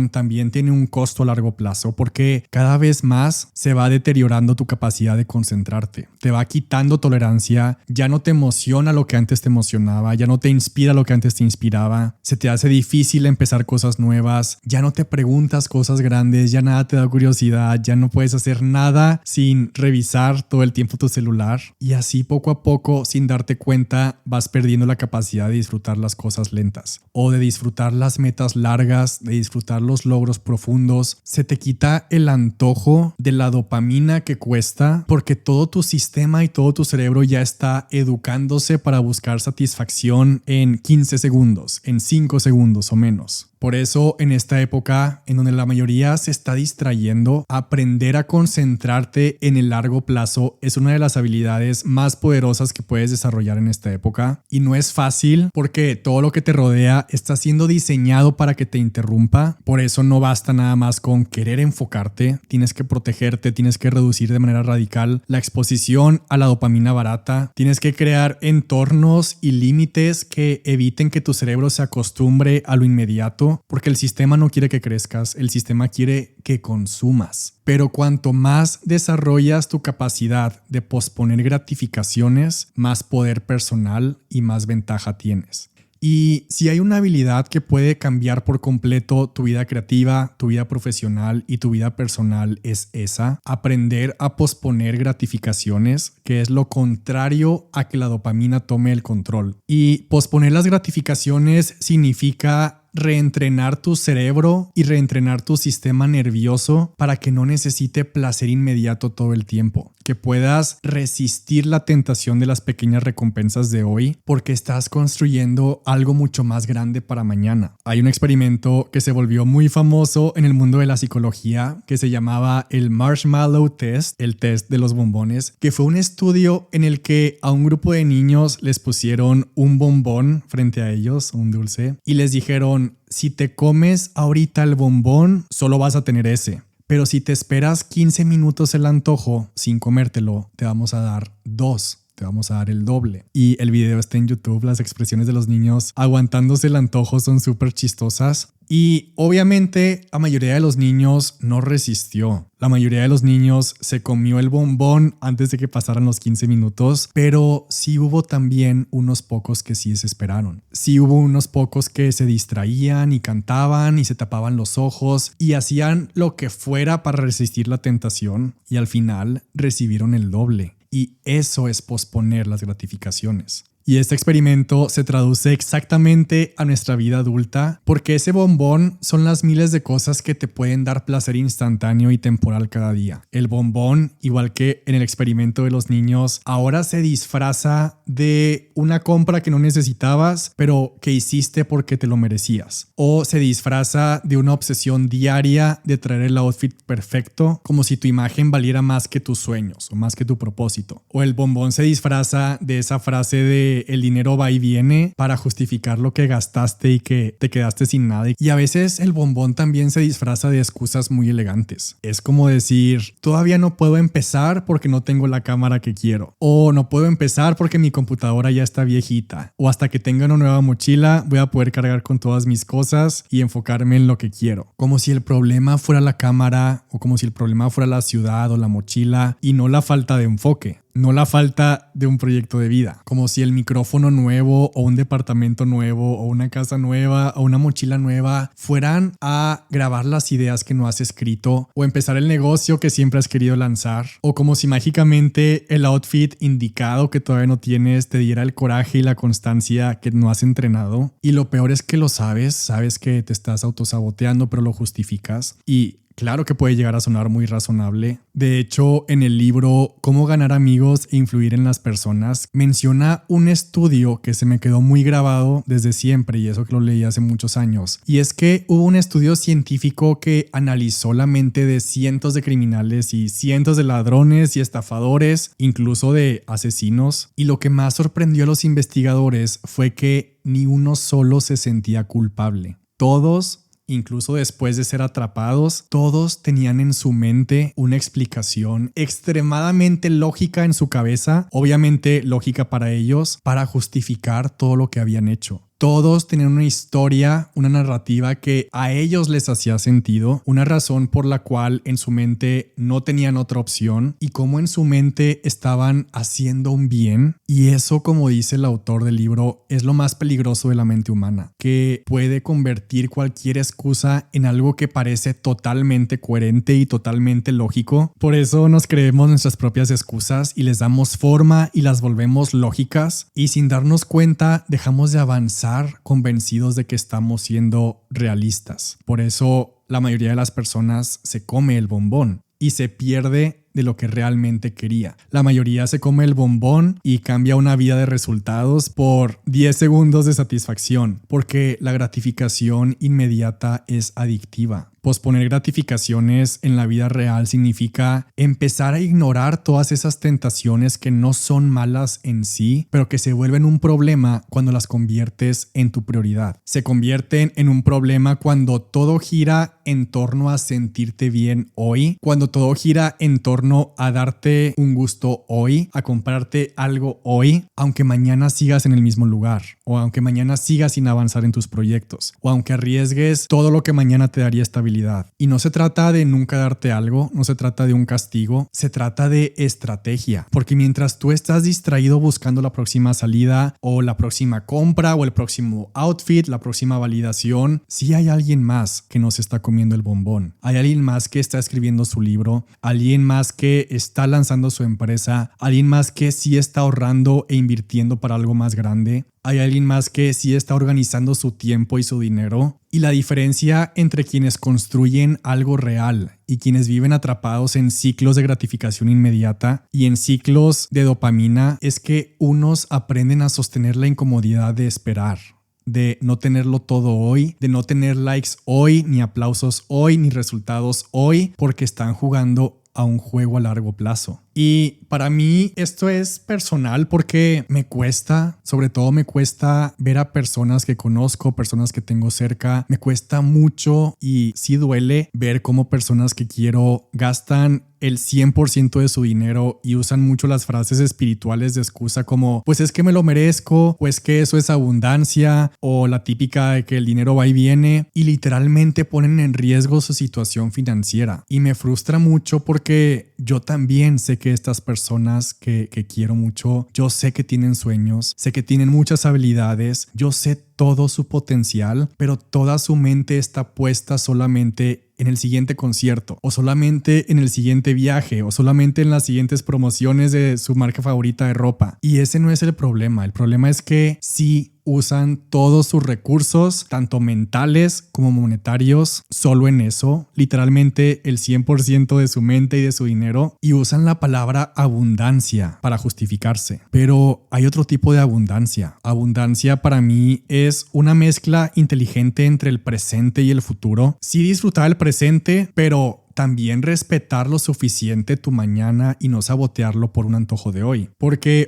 también tiene un costo a largo plazo, porque cada vez más se va deteriorando tu capacidad de concentrarte, te va quitando tolerancia, ya no te emociona lo que antes te emocionaba, ya no te inspira lo que antes te inspiraba, se te hace difícil empezar cosas nuevas, ya no te preguntas cosas grandes, ya nada te da curiosidad, ya no puedes hacer nada sin revisar todo el tiempo tu celular, y así poco a poco, sin darte cuenta, vas perdiendo la capacidad de disfrutar las cosas lentas o de disfrutar las metas largas, de disfrutar los logros profundos. Se te quita el antojo de la dopamina que cuesta, porque todo tu sistema y todo tu cerebro ya está educándose para buscar satisfacción en 15 segundos, en 5 segundos o menos. Por eso, en esta época en donde la mayoría se está distrayendo, aprender a concentrarte en el largo plazo es una de las habilidades más poderosas que puedes desarrollar en esta época. Y no es fácil, porque todo lo que te rodea está siendo diseñado para que te interrumpa. Por eso no basta nada más con querer enfocarte, tienes que protegerte, tienes que reducir de manera radical la exposición a la dopamina barata, tienes que crear entornos y límites que eviten que tu cerebro se acostumbre a lo inmediato, porque el sistema no quiere que crezcas, el sistema quiere que consumas. Pero cuanto más desarrollas tu capacidad de posponer gratificaciones, más poder personal y más ventaja tienes. Y si hay una habilidad que puede cambiar por completo tu vida creativa, tu vida profesional y tu vida personal, es esa: aprender a posponer gratificaciones, que es lo contrario a que la dopamina tome el control. Y posponer las gratificaciones significa reentrenar tu cerebro y reentrenar tu sistema nervioso para que no necesite placer inmediato todo el tiempo, que puedas resistir la tentación de las pequeñas recompensas de hoy, porque estás construyendo algo mucho más grande para mañana. Hay un experimento que se volvió muy famoso en el mundo de la psicología que se llamaba el Marshmallow Test, el test de los bombones, que fue un estudio en el que a un grupo de niños les pusieron un bombón frente a ellos, un dulce, y les dijeron: si te comes ahorita el bombón, solo vas a tener ese. Pero si te esperas 15 minutos el antojo sin comértelo, te vamos a dar 2. Te vamos a dar el doble. Y el video está en YouTube. Las expresiones de los niños aguantándose el antojo son súper chistosas. Y obviamente la mayoría de los niños no resistió. La mayoría de los niños se comió el bombón antes de que pasaran los 15 minutos, pero sí hubo también unos pocos que sí desesperaron. Sí hubo unos pocos que se distraían y cantaban y se tapaban los ojos y hacían lo que fuera para resistir la tentación, y al final recibieron el doble. Y eso es posponer las gratificaciones. Y este experimento se traduce exactamente a nuestra vida adulta, porque ese bombón son las miles de cosas que te pueden dar placer instantáneo y temporal cada día. El bombón, igual que en el experimento de los niños, ahora se disfraza de una compra que no necesitabas, pero que hiciste porque te lo merecías. O se disfraza de una obsesión diaria de traer el outfit perfecto, como si tu imagen valiera más que tus sueños o más que tu propósito. O el bombón se disfraza de esa frase de el dinero va y viene para justificar lo que gastaste y que te quedaste sin nada. Y a veces el bombón también se disfraza de excusas muy elegantes. Es como decir: todavía no puedo empezar porque no tengo la cámara que quiero. O no puedo empezar porque mi computadora ya está viejita. O hasta que tenga una nueva mochila voy a poder cargar con todas mis cosas y enfocarme en lo que quiero. Como si el problema fuera la cámara, o como si el problema fuera la ciudad o la mochila y no la falta de enfoque. no la falta de un proyecto de vida. Como si el micrófono nuevo o un departamento nuevo o una casa nueva o una mochila nueva fueran a grabar las ideas que no has escrito o empezar el negocio que siempre has querido lanzar, o como si mágicamente el outfit indicado que todavía no tienes te diera el coraje y la constancia que no has entrenado. Y lo peor es que lo sabes que te estás autosaboteando, pero lo justificas. Y claro que puede llegar a sonar muy razonable. De hecho, en el libro Cómo ganar amigos e influir en las personas, menciona un estudio que se me quedó muy grabado desde siempre, y eso que lo leí hace muchos años. Y es que hubo un estudio científico que analizó la mente de cientos de criminales y cientos de ladrones y estafadores, incluso de asesinos. Y lo que más sorprendió a los investigadores fue que ni uno solo se sentía culpable. Todos, incluso después de ser atrapados, todos tenían en su mente una explicación extremadamente lógica en su cabeza, obviamente lógica para ellos, para justificar todo lo que habían hecho. Todos tenían una historia, una narrativa que a ellos les hacía sentido, una razón por la cual en su mente no tenían otra opción y cómo en su mente estaban haciendo un bien. Y eso, como dice el autor del libro, es lo más peligroso de la mente humana, que puede convertir cualquier excusa en algo que parece totalmente coherente y totalmente lógico. Por eso nos creemos nuestras propias excusas y les damos forma y las volvemos lógicas, y sin darnos cuenta dejamos de avanzar convencidos de que estamos siendo realistas. Por eso la mayoría de las personas se come el bombón y se pierde de lo que realmente quería. La mayoría se come el bombón y cambia una vida de resultados por 10 segundos de satisfacción, porque la gratificación inmediata es adictiva. Posponer gratificaciones en la vida real significa empezar a ignorar todas esas tentaciones que no son malas en sí, pero que se vuelven un problema cuando las conviertes en tu prioridad. Se convierten en un problema cuando todo gira en torno a sentirte bien hoy, cuando todo gira en torno a darte un gusto hoy, a comprarte algo hoy, aunque mañana sigas en el mismo lugar, o aunque mañana sigas sin avanzar en tus proyectos, o aunque arriesgues todo lo que mañana te daría estabilidad. Y no se trata de nunca darte algo, no se trata de un castigo, se trata de estrategia. Porque mientras tú estás distraído buscando la próxima salida o la próxima compra o el próximo outfit, la próxima validación, sí hay alguien más que nos está comiendo el bombón. Hay alguien más que está escribiendo su libro, alguien más que está lanzando su empresa, alguien más que sí está ahorrando e invirtiendo para algo más grande. Hay alguien más que sí está organizando su tiempo y su dinero. Y la diferencia entre quienes construyen algo real y quienes viven atrapados en ciclos de gratificación inmediata y en ciclos de dopamina es que unos aprenden a sostener la incomodidad de esperar, de no tenerlo todo hoy, de no tener likes hoy, ni aplausos hoy, ni resultados hoy, porque están jugando a un juego a largo plazo. Y para mí esto es personal porque me cuesta, sobre todo me cuesta ver a personas que conozco, personas que tengo cerca. Me cuesta mucho y sí duele ver cómo personas que quiero gastan el 100% de su dinero y usan mucho las frases espirituales de excusa como pues es que me lo merezco, o es que eso es abundancia, o la típica de que el dinero va y viene, y literalmente ponen en riesgo su situación financiera. Y me frustra mucho porque yo también sé que estas personas que quiero mucho, yo sé que tienen sueños, sé que tienen muchas habilidades, yo sé todo su potencial, pero toda su mente está puesta solamente en el siguiente concierto, o solamente en el siguiente viaje, o solamente en las siguientes promociones de su marca favorita de ropa. Y ese no es el problema. El problema es que sí usan todos sus recursos, tanto mentales como monetarios, solo en eso, literalmente el 100% de su mente y de su dinero, y usan la palabra abundancia para justificarse. Pero hay otro tipo de abundancia. Abundancia para mí es una mezcla inteligente entre el presente y el futuro. Sí disfrutar el presente, pero también respetar lo suficiente tu mañana y no sabotearlo por un antojo de hoy. Porque,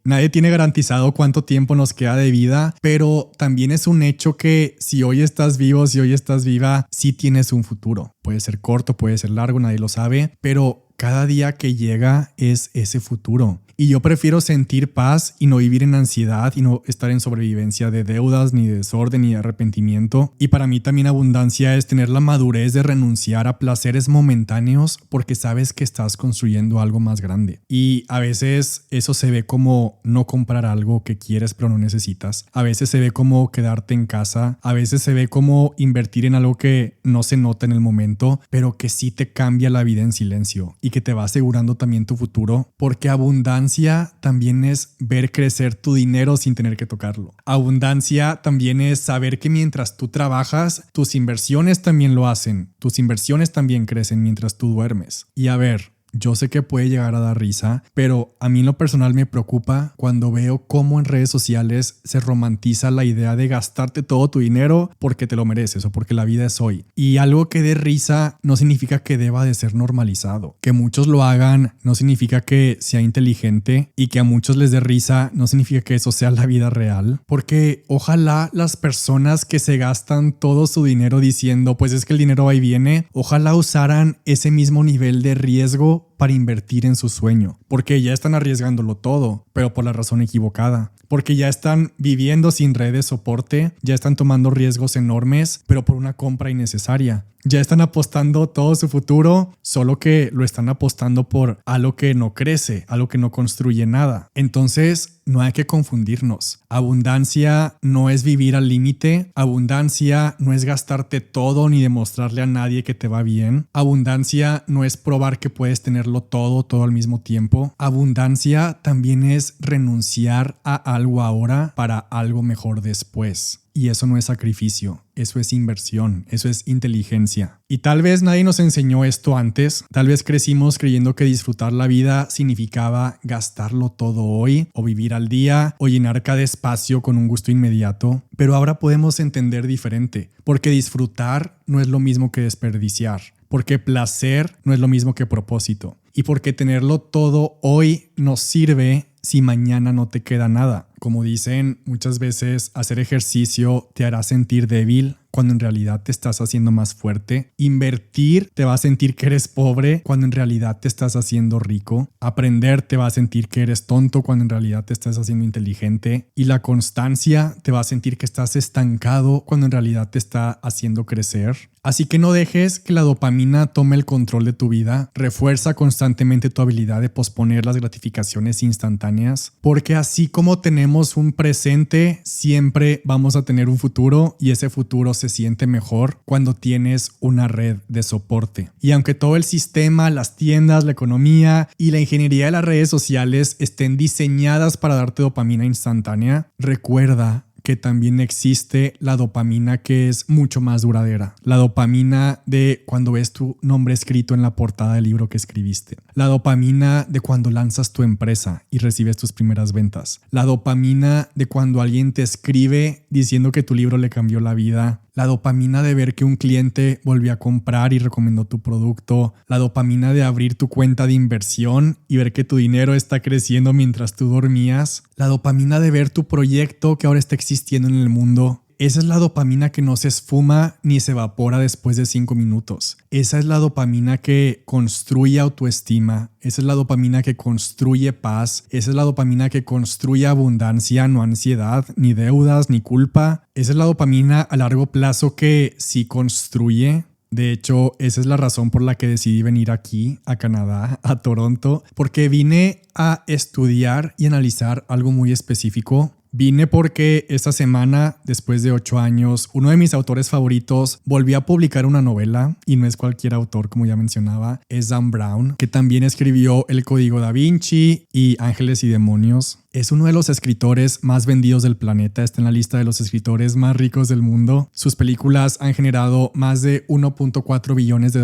nadie tiene garantizado cuánto tiempo nos queda de vida, pero también es un hecho que si hoy estás vivo, si hoy estás viva, sí tienes un futuro. Puede ser corto, puede ser largo, nadie lo sabe, pero cada día que llega es ese futuro. Y yo prefiero sentir paz y no vivir en ansiedad y no estar en sobrevivencia de deudas, ni de desorden, ni de arrepentimiento. Y para mí también abundancia es tener la madurez de renunciar a placeres momentáneos porque sabes que estás construyendo algo más grande. Y a veces eso se ve como no comprar algo que quieres pero no necesitas. A veces se ve como quedarte en casa. A veces se ve como invertir en algo que no se nota en el momento, pero que sí te cambia la vida en silencio y que te va asegurando también tu futuro. Porque abundancia también es ver crecer tu dinero sin tener que tocarlo. Abundancia también es saber que mientras tú trabajas, tus inversiones también lo hacen. Tus inversiones también crecen mientras tú duermes. Y a ver, yo sé que puede llegar a dar risa, pero a mí en lo personal me preocupa cuando veo cómo en redes sociales se romantiza la idea de gastarte todo tu dinero porque te lo mereces o porque la vida es hoy. Y algo que dé risa no significa que deba de ser normalizado. Que muchos lo hagan no significa que sea inteligente, y que a muchos les dé risa no significa que eso sea la vida real. Porque ojalá las personas que se gastan todo su dinero diciendo pues es que el dinero va y viene, ojalá usaran ese mismo nivel de riesgo para invertir en su sueño, porque ya están arriesgándolo todo, pero por la razón equivocada, porque ya están viviendo sin red de soporte, ya están tomando riesgos enormes, pero por una compra innecesaria. Ya están apostando todo su futuro, solo que lo están apostando por algo que no crece, algo que no construye nada. Entonces, no hay que confundirnos. Abundancia no es vivir al límite. Abundancia no es gastarte todo ni demostrarle a nadie que te va bien. Abundancia no es probar que puedes tenerlo todo al mismo tiempo. Abundancia también es renunciar a algo ahora para algo mejor después. Y eso no es sacrificio, eso es inversión, eso es inteligencia. Y tal vez nadie nos enseñó esto antes, tal vez crecimos creyendo que disfrutar la vida significaba gastarlo todo hoy, o vivir al día, o llenar cada espacio con un gusto inmediato, pero ahora podemos entender diferente, porque disfrutar no es lo mismo que desperdiciar, porque placer no es lo mismo que propósito, y porque tenerlo todo hoy nos sirve si mañana no te queda nada. Como dicen muchas veces, hacer ejercicio te hará sentir débil cuando en realidad te estás haciendo más fuerte. Invertir te va a sentir que eres pobre cuando en realidad te estás haciendo rico. Aprender te va a sentir que eres tonto cuando en realidad te estás haciendo inteligente. Y la constancia te va a sentir que estás estancado cuando en realidad te está haciendo crecer. Así que no dejes que la dopamina tome el control de tu vida. Refuerza constantemente tu habilidad de posponer las gratificaciones instantáneas, porque así como tenemos un presente, siempre vamos a tener un futuro, y ese futuro se siente mejor cuando tienes una red de soporte. Y aunque todo el sistema, las tiendas, la economía y la ingeniería de las redes sociales estén diseñadas para darte dopamina instantánea, recuerda que también existe la dopamina que es mucho más duradera. La dopamina de cuando ves tu nombre escrito en la portada del libro que escribiste. La dopamina de cuando lanzas tu empresa y recibes tus primeras ventas. La dopamina de cuando alguien te escribe diciendo que tu libro le cambió la vida. La dopamina de ver que un cliente volvió a comprar y recomendó tu producto. La dopamina de abrir tu cuenta de inversión y ver que tu dinero está creciendo mientras tú dormías. La dopamina de ver tu proyecto que ahora está existiendo en el mundo. Esa es la dopamina que no se esfuma ni se evapora después de 5 minutos. Esa es la dopamina que construye autoestima. Esa es la dopamina que construye paz. Esa es la dopamina que construye abundancia, no ansiedad, ni deudas, ni culpa. Esa es la dopamina a largo plazo que sí construye. De hecho, esa es la razón por la que decidí venir aquí, a Canadá, a Toronto, porque vine a estudiar y analizar algo muy específico. Vine porque esta semana, después de 8 años, uno de mis autores favoritos volvió a publicar una novela, y no es cualquier autor, como ya mencionaba, es Dan Brown, que también escribió El Código Da Vinci y Ángeles y Demonios. Es uno de los escritores más vendidos del planeta, está en la lista de los escritores más ricos del mundo. Sus películas han generado más de $1.4 billones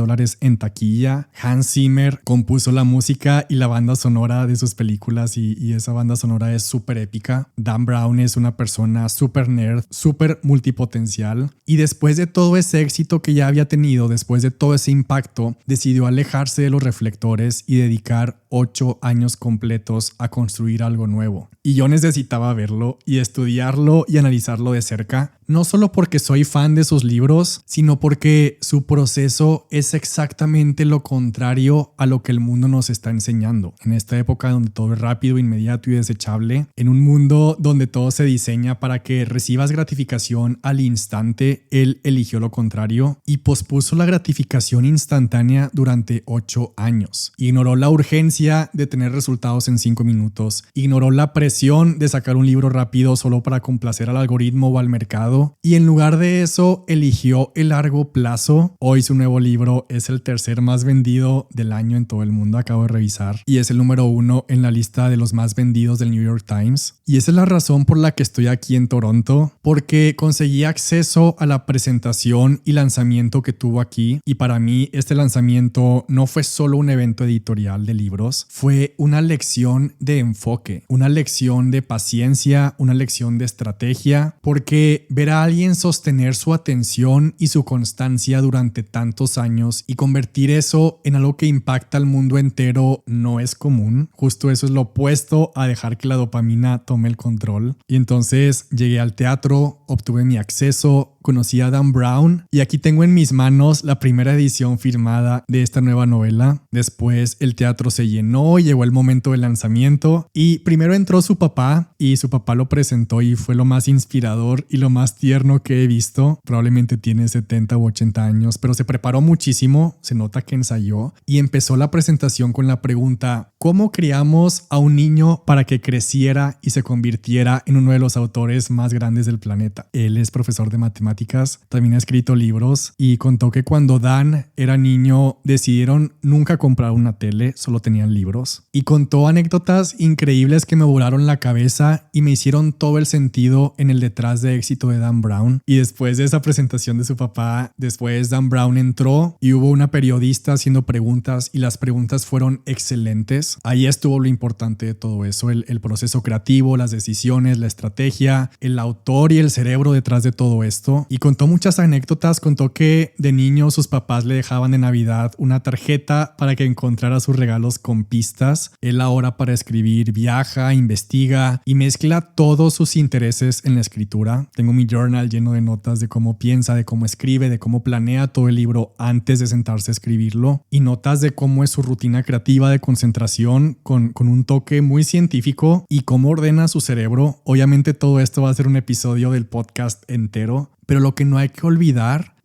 en taquilla. Hans Zimmer compuso la música y la banda sonora de sus películas, y esa banda sonora es súper épica. Dan Brown es una persona súper nerd, súper multipotencial, y después de todo ese éxito que ya había tenido, después de todo ese impacto, decidió alejarse de los reflectores y dedicar 8 años completos a construir algo nuevo. libro. Y yo necesitaba verlo y estudiarlo y analizarlo de cerca, no solo porque soy fan de sus libros, sino porque su proceso es exactamente lo contrario a lo que el mundo nos está enseñando. En esta época donde todo es rápido, inmediato y desechable, en un mundo donde todo se diseña para que recibas gratificación al instante, él eligió lo contrario y pospuso la gratificación instantánea durante 8 años. Ignoró la urgencia de tener resultados en 5 minutos, ignoró la presión de sacar un libro rápido solo para complacer al algoritmo o al mercado, y en lugar de eso eligió el largo plazo. Hoy su nuevo libro es el tercer más vendido del año en todo el mundo, acabo de revisar, y es el número 1 en la lista de los más vendidos del New York Times. Y esa es la razón por la que estoy aquí en Toronto, porque conseguí acceso a la presentación y lanzamiento que tuvo aquí, y para mí este lanzamiento no fue solo un evento editorial de libros, fue una lección de enfoque, una lección de paciencia, una lección de estrategia, porque ver a alguien sostener su atención y su constancia durante tantos años y convertir eso en algo que impacta al mundo entero no es común. Justo eso es lo opuesto a dejar que la dopamina tome el control. Y entonces llegué al teatro, obtuve mi acceso, conocí a Dan Brown y aquí tengo en mis manos la primera edición firmada de esta nueva novela. Después el teatro se llenó, llegó el momento del lanzamiento y primero entró su papá y su papá lo presentó y fue lo más inspirador y lo más tierno que he visto. Probablemente tiene 70 u 80 años, pero se preparó muchísimo, se nota que ensayó y empezó la presentación con la pregunta: ¿cómo criamos a un niño para que creciera y se convirtiera en uno de los autores más grandes del planeta? Él es profesor de matemáticas, también ha escrito libros y contó que cuando Dan era niño decidieron nunca comprar una tele, solo tenían libros. Y contó anécdotas increíbles que me volaron la cabeza y me hicieron todo el sentido en el detrás de éxito de Dan Brown. Y después de esa presentación de su papá, después Dan Brown entró y hubo una periodista haciendo preguntas y las preguntas fueron excelentes. Ahí estuvo lo importante de todo eso, el proceso creativo, las decisiones, la estrategia, el autor y el cerebro detrás de todo esto. Y contó muchas anécdotas, contó que de niño sus papás le dejaban de Navidad una tarjeta para que encontrara sus regalos con pistas. Él ahora para escribir viaja, investiga y mezcla todos sus intereses en la escritura. Tengo mi journal lleno de notas de cómo piensa, de cómo escribe, de cómo planea todo el libro antes de sentarse a escribirlo y notas de cómo es su rutina creativa de concentración con un toque muy científico y cómo ordena su cerebro. Obviamente todo esto va a ser un episodio del podcast entero. Pero lo que no hay que olvidar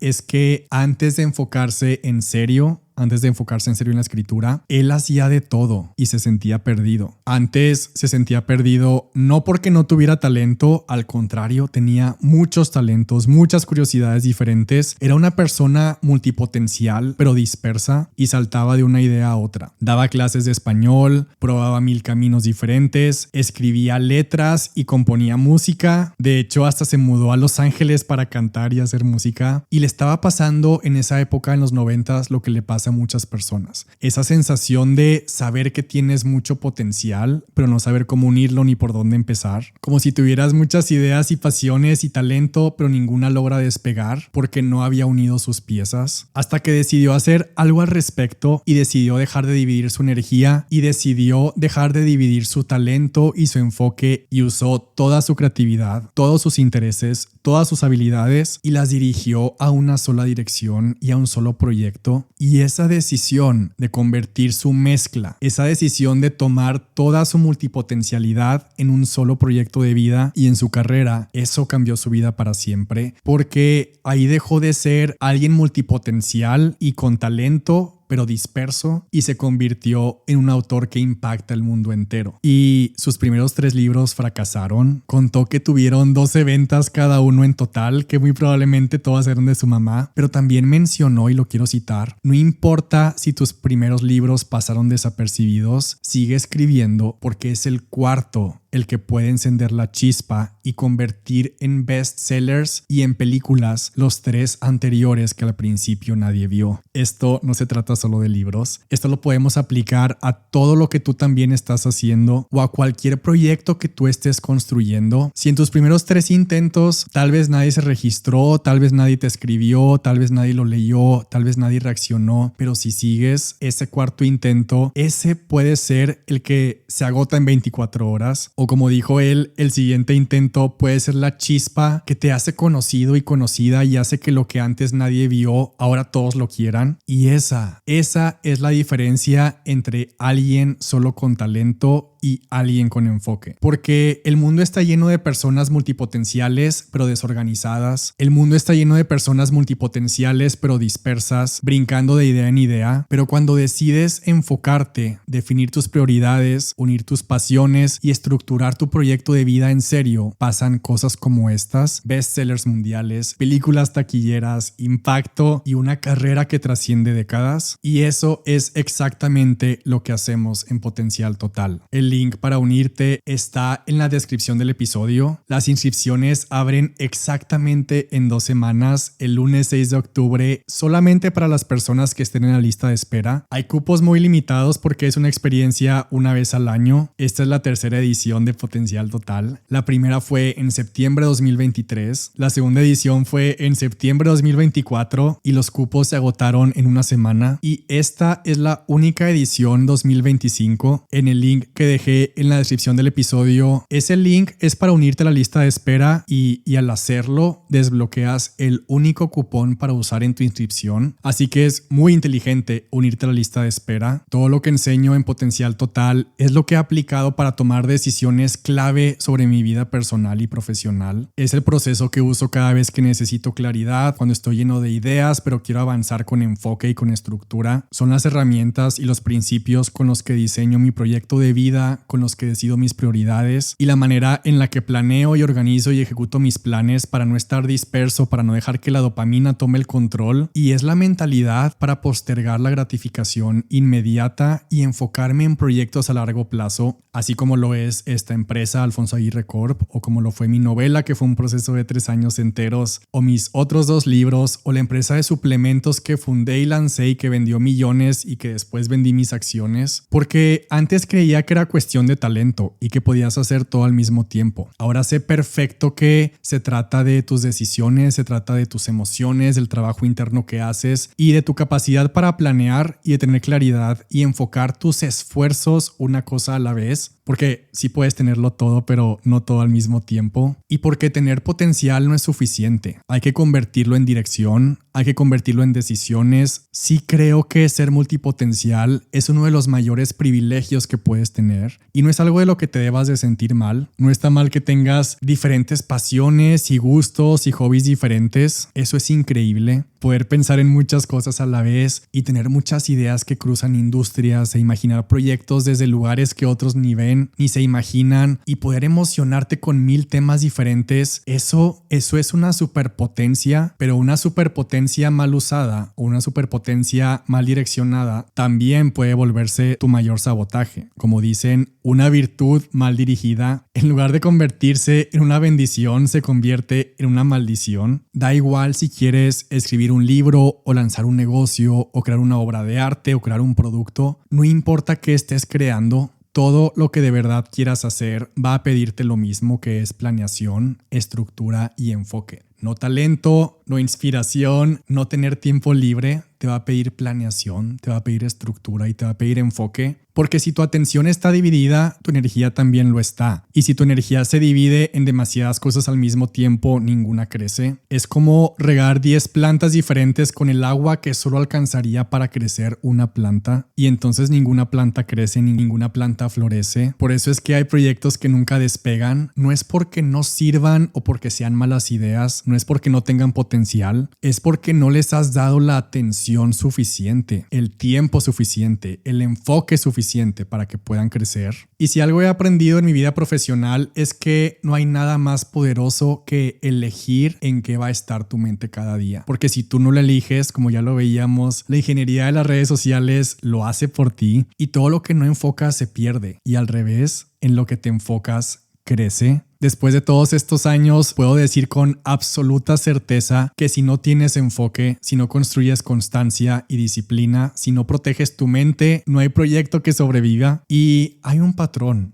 es que antes de enfocarse en serio en la escritura, él hacía de todo y se sentía perdido. Antes se sentía perdido no porque no tuviera talento, al contrario, tenía muchos talentos, muchas curiosidades diferentes. Era una persona multipotencial, pero dispersa y saltaba de una idea a otra. Daba clases de español, probaba 1000 caminos diferentes, escribía letras y componía música. De hecho, hasta se mudó a Los Ángeles para cantar y hacer música. Y le estaba pasando en esa época, en los 90s, lo que le pasa a muchas personas. Esa sensación de saber que tienes mucho potencial, pero no saber cómo unirlo ni por dónde empezar. Como si tuvieras muchas ideas y pasiones y talento, pero ninguna logra despegar porque no había unido sus piezas. Hasta que decidió hacer algo al respecto y decidió dejar de dividir su energía y decidió dejar de dividir su talento y su enfoque y usó toda su creatividad, todos sus intereses, todas sus habilidades y las dirigió a una sola dirección y a un solo proyecto. Y esa decisión de convertir su mezcla, esa decisión de tomar toda su multipotencialidad en un solo proyecto de vida y en su carrera, eso cambió su vida para siempre, porque ahí dejó de ser alguien multipotencial y con talento, pero disperso, y se convirtió en un autor que impacta el mundo entero. Y sus primeros 3 libros fracasaron. Contó que tuvieron 12 ventas cada uno en total, que muy probablemente todas eran de su mamá, pero también mencionó, y lo quiero citar: no importa si tus primeros libros pasaron desapercibidos, sigue escribiendo porque es el 4 el que puede encender la chispa y convertir en bestsellers y en películas los 3 anteriores que al principio nadie vio. Esto no se trata solo de libros, esto lo podemos aplicar a todo lo que tú también estás haciendo o a cualquier proyecto que tú estés construyendo. Si en tus primeros 3 intentos tal vez nadie se registró, tal vez nadie te escribió, tal vez nadie lo leyó, tal vez nadie reaccionó, pero si sigues ese 4º intento, ese puede ser el que se agota en 24 horas. O como dijo él, el siguiente intento puede ser la chispa que te hace conocido y conocida y hace que lo que antes nadie vio, ahora todos lo quieran. Y esa es la diferencia entre alguien solo con talento y alguien con enfoque. Porque el mundo está lleno de personas multipotenciales pero desorganizadas. El mundo está lleno de personas multipotenciales pero dispersas, brincando de idea en idea. Pero cuando decides enfocarte, definir tus prioridades, unir tus pasiones y estructurar tu proyecto de vida en serio, pasan cosas como estas: bestsellers mundiales, películas taquilleras, impacto y una carrera que trasciende décadas. Y eso es exactamente lo que hacemos en Potencial Total. El link para unirte está en la descripción del episodio. Las inscripciones abren exactamente en 2 semanas, el lunes 6 de octubre, solamente para las personas que estén en la lista de espera. Hay cupos muy limitados porque es una experiencia una vez al año. Esta es la 3ª edición de Potencial Total. La primera fue en septiembre de 2023, la segunda edición fue en septiembre de 2024 y los cupos se agotaron en una semana. Y esta es la única edición 2025. En el link que dejé en la descripción del episodio, ese link es para unirte a la lista de espera y al hacerlo desbloqueas el único cupón para usar en tu inscripción. Así que es muy inteligente unirte a la lista de espera. Todo lo que enseño en Potencial Total es lo que he aplicado para tomar decisiones clave sobre mi vida personal y profesional. Es el proceso que uso cada vez que necesito claridad, cuando estoy lleno de ideas pero quiero avanzar con enfoque y con estructura. Son las herramientas y los principios con los que diseño mi proyecto de vida, con los que decido mis prioridades y la manera en la que planeo y organizo y ejecuto mis planes para no estar disperso, para no dejar que la dopamina tome el control. Y es la mentalidad para postergar la gratificación inmediata y enfocarme en proyectos a largo plazo, así como lo es esta empresa Alfonso Aguirre Corp, o como lo fue mi novela, que fue un proceso de 3 años enteros, o mis otros 2 libros, o la empresa de suplementos que fundé y lancé y que vendió millones y que después vendí mis acciones, porque antes creía que era cuestión de talento y que podías hacer todo al mismo tiempo. Ahora sé perfecto que se trata de tus decisiones, se trata de tus emociones, del trabajo interno que haces y de tu capacidad para planear y de tener claridad y enfocar tus esfuerzos una cosa a la vez. Porque sí puedes tenerlo todo, pero no todo al mismo tiempo. Y porque tener potencial no es suficiente. Hay que convertirlo en dirección, hay que convertirlo en decisiones. Sí creo que ser multipotencial es uno de los mayores privilegios que puedes tener. Y no es algo de lo que te debas de sentir mal. No está mal que tengas diferentes pasiones y gustos y hobbies diferentes. Eso es increíble. Poder pensar en muchas cosas a la vez y tener muchas ideas que cruzan industrias e imaginar proyectos desde lugares que otros ni ven ni se imaginan y poder emocionarte con 1000 temas diferentes. Eso es una superpotencia, pero una superpotencia mal usada o una superpotencia mal direccionada también puede volverse tu mayor sabotaje. Como dicen, una virtud mal dirigida, en lugar de convertirse en una bendición, se convierte en una maldición. Da igual si quieres escribir un libro o lanzar un negocio o crear una obra de arte o crear un producto, no importa qué estés creando. Todo lo que de verdad quieras hacer va a pedirte lo mismo, que es planeación, estructura y enfoque. No talento, no inspiración, no tener tiempo libre. Te va a pedir planeación, te va a pedir estructura y te va a pedir enfoque. Porque si tu atención está dividida, tu energía también lo está. Y si tu energía se divide en demasiadas cosas al mismo tiempo, ninguna crece. Es como regar 10 plantas diferentes con el agua que solo alcanzaría para crecer una planta. Y entonces ninguna planta crece ni ninguna planta florece. Por eso es que hay proyectos que nunca despegan. No es porque no sirvan o porque sean malas ideas. No es porque no tengan potencial. Es porque no les has dado la atención suficiente, el tiempo suficiente, el enfoque suficiente para que puedan crecer. Y si algo he aprendido en mi vida profesional es que no hay nada más poderoso que elegir en qué va a estar tu mente cada día. Porque si tú no lo eliges, como ya lo veíamos, la ingeniería de las redes sociales lo hace por ti y todo lo que no enfocas se pierde. Y al revés, en lo que te enfocas crece. Después de todos estos años, puedo decir con absoluta certeza que si no tienes enfoque, si no construyes constancia y disciplina, si no proteges tu mente, no hay proyecto que sobreviva. Y hay un patrón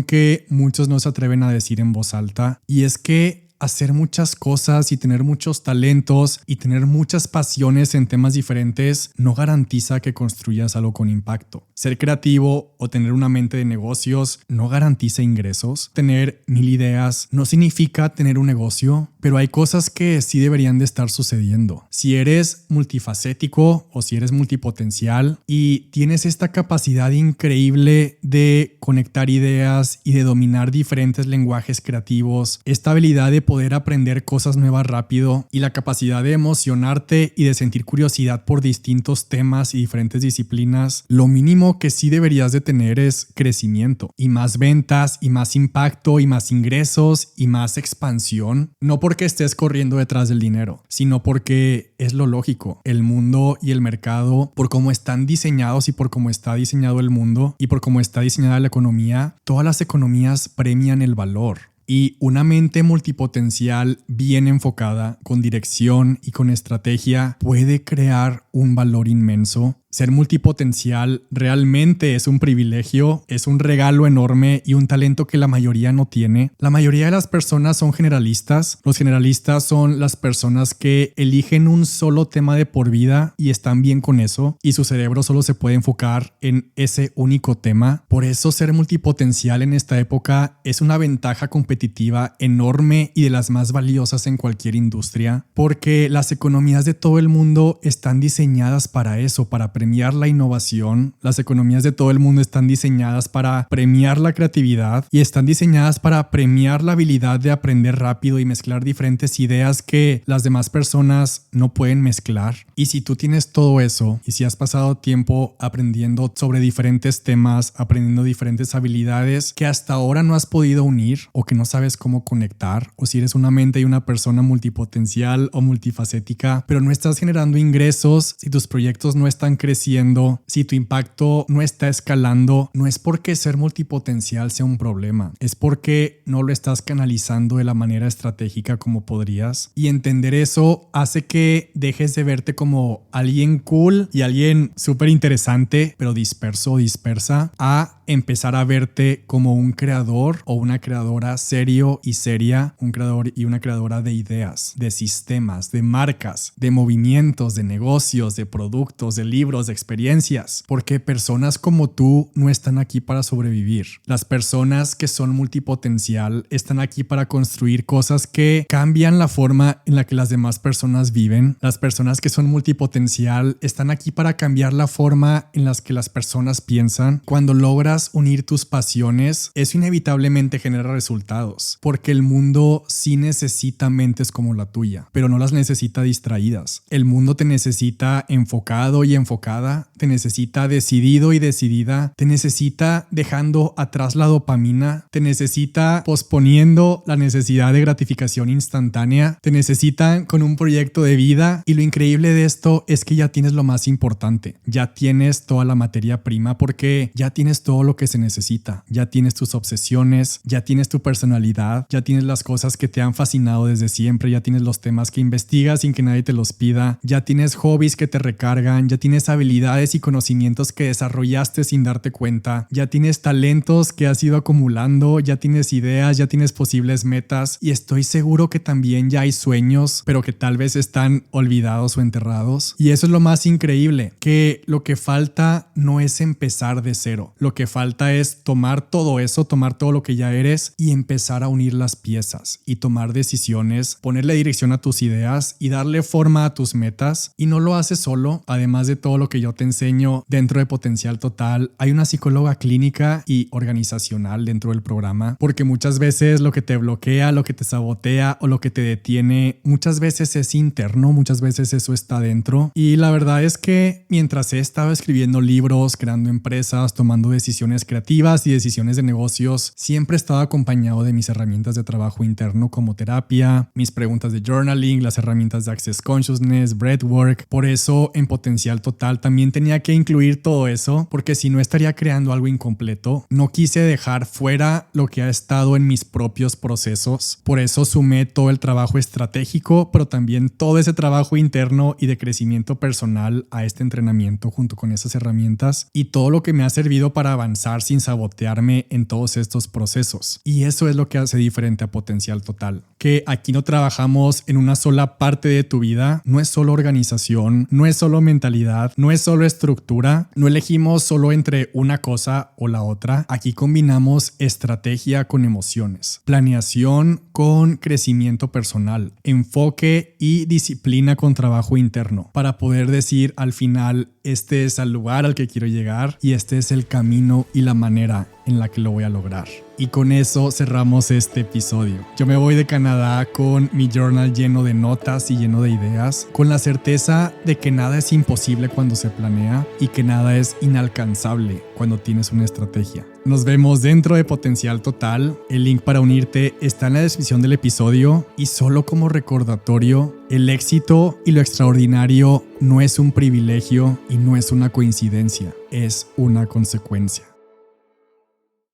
que muchos no se atreven a decir en voz alta, y es que hacer muchas cosas y tener muchos talentos y tener muchas pasiones en temas diferentes no garantiza que construyas algo con impacto. Ser creativo o tener una mente de negocios no garantiza ingresos. Tener 1000 ideas no significa tener un negocio, pero hay cosas que sí deberían de estar sucediendo. Si eres multifacético o si eres multipotencial y tienes esta capacidad increíble de conectar ideas y de dominar diferentes lenguajes creativos, esta habilidad de poder aprender cosas nuevas rápido y la capacidad de emocionarte y de sentir curiosidad por distintos temas y diferentes disciplinas, lo mínimo que sí deberías de tener es crecimiento y más ventas y más impacto y más ingresos y más expansión. No porque estés corriendo detrás del dinero, sino porque es lo lógico. El mundo y el mercado, por cómo están diseñados y por cómo está diseñado el mundo y por cómo está diseñada la economía, todas las economías premian el valor. Y una mente multipotencial bien enfocada, con dirección y con estrategia, puede crear un valor inmenso. Ser multipotencial realmente es un privilegio, es un regalo enorme y un talento que la mayoría no tiene. La mayoría de las personas son generalistas. Los generalistas son las personas que eligen un solo tema de por vida y están bien con eso y su cerebro solo se puede enfocar en ese único tema. Por eso ser multipotencial en esta época es una ventaja competitiva enorme y de las más valiosas en cualquier industria, porque las economías de todo el mundo están diseñadas para eso, para premiar la innovación. Las economías de todo el mundo están diseñadas para premiar la creatividad y están diseñadas para premiar la habilidad de aprender rápido y mezclar diferentes ideas que las demás personas no pueden mezclar. Y si tú tienes todo eso y si has pasado tiempo aprendiendo sobre diferentes temas, aprendiendo diferentes habilidades que hasta ahora no has podido unir o que no sabes cómo conectar, o si eres una mente y una persona multipotencial o multifacética, pero no estás generando ingresos, si tus proyectos no están creciendo, si tu impacto no está escalando, no es porque ser multipotencial sea un problema, es porque no lo estás canalizando de la manera estratégica como podrías. Y entender eso hace que dejes de verte como alguien cool y alguien súper interesante, pero disperso o dispersa, a empezar a verte como un creador o una creadora serio y seria, un creador y una creadora de ideas, de sistemas, de marcas, de movimientos, de negocios, de productos, de libros, de experiencias, porque personas como tú no están aquí para sobrevivir. Las personas que son multipotencial están aquí para construir cosas que cambian la forma en la que las demás personas viven. Las personas que son multipotencial están aquí para cambiar la forma en la que las personas piensan. Cuando logras unir tus pasiones, eso inevitablemente genera resultados, porque el mundo sí necesita mentes como la tuya, pero no las necesita distraídas. El mundo te necesita enfocado y enfocada, te necesita decidido y decidida, te necesita dejando atrás la dopamina, te necesita posponiendo la necesidad de gratificación instantánea, te necesitan con un proyecto de vida. Y lo increíble de esto es que ya tienes lo más importante, ya tienes toda la materia prima, porque ya tienes todo lo que se necesita, ya tienes tus obsesiones, ya tienes tu personalidad, ya tienes las cosas que te han fascinado desde siempre, ya tienes los temas que investigas sin que nadie te los pida, ya tienes hobbies que te recargan, ya tienes habilidades y conocimientos que desarrollaste sin darte cuenta, ya tienes talentos que has ido acumulando, ya tienes ideas, ya tienes posibles metas, y estoy seguro que también ya hay sueños, pero que tal vez están olvidados o enterrados. Y eso es lo más increíble, que lo que falta no es empezar de cero, lo que falta es tomar todo eso, tomar todo lo que ya eres y empezar a unir las piezas y tomar decisiones, ponerle dirección a tus ideas y darle forma a tus metas. Y no lo haces solo. Además de todo lo que yo te enseño dentro de Potencial Total, hay una psicóloga clínica y organizacional dentro del programa, porque muchas veces lo que te bloquea, lo que te sabotea o lo que te detiene, muchas veces es interno, muchas veces eso está dentro. Y la verdad es que mientras he estado escribiendo libros, creando empresas, tomando decisiones decisiones creativas y decisiones de negocios, siempre he estado acompañado de mis herramientas de trabajo interno como terapia, mis preguntas de journaling, las herramientas de Access Consciousness, breathwork. Por eso en Potencial Total también tenía que incluir todo eso, porque si no estaría creando algo incompleto. No quise dejar fuera lo que ha estado en mis propios procesos. Por eso sumé todo el trabajo estratégico, pero también todo ese trabajo interno y de crecimiento personal a este entrenamiento junto con esas herramientas y todo lo que me ha servido para avanzar sin sabotearme en todos estos procesos. Y eso es lo que hace diferente a Potencial Total, que aquí no trabajamos en una sola parte de tu vida, no es solo organización, no es solo mentalidad, no es solo estructura, no elegimos solo entre una cosa o la otra. Aquí combinamos estrategia con emociones, planeación con crecimiento personal, enfoque y disciplina con trabajo interno, para poder decir al final, este es el lugar al que quiero llegar y este es el camino y la manera en la que lo voy a lograr. Y con eso cerramos este episodio. Yo me voy de Canadá con mi journal lleno de notas y lleno de ideas, con la certeza de que nada es imposible cuando se planea y que nada es inalcanzable cuando tienes una estrategia. Nos vemos dentro de Potencial Total. El link para unirte está en la descripción del episodio y solo como recordatorio, el éxito y lo extraordinario no es un privilegio y no es una coincidencia, es una consecuencia.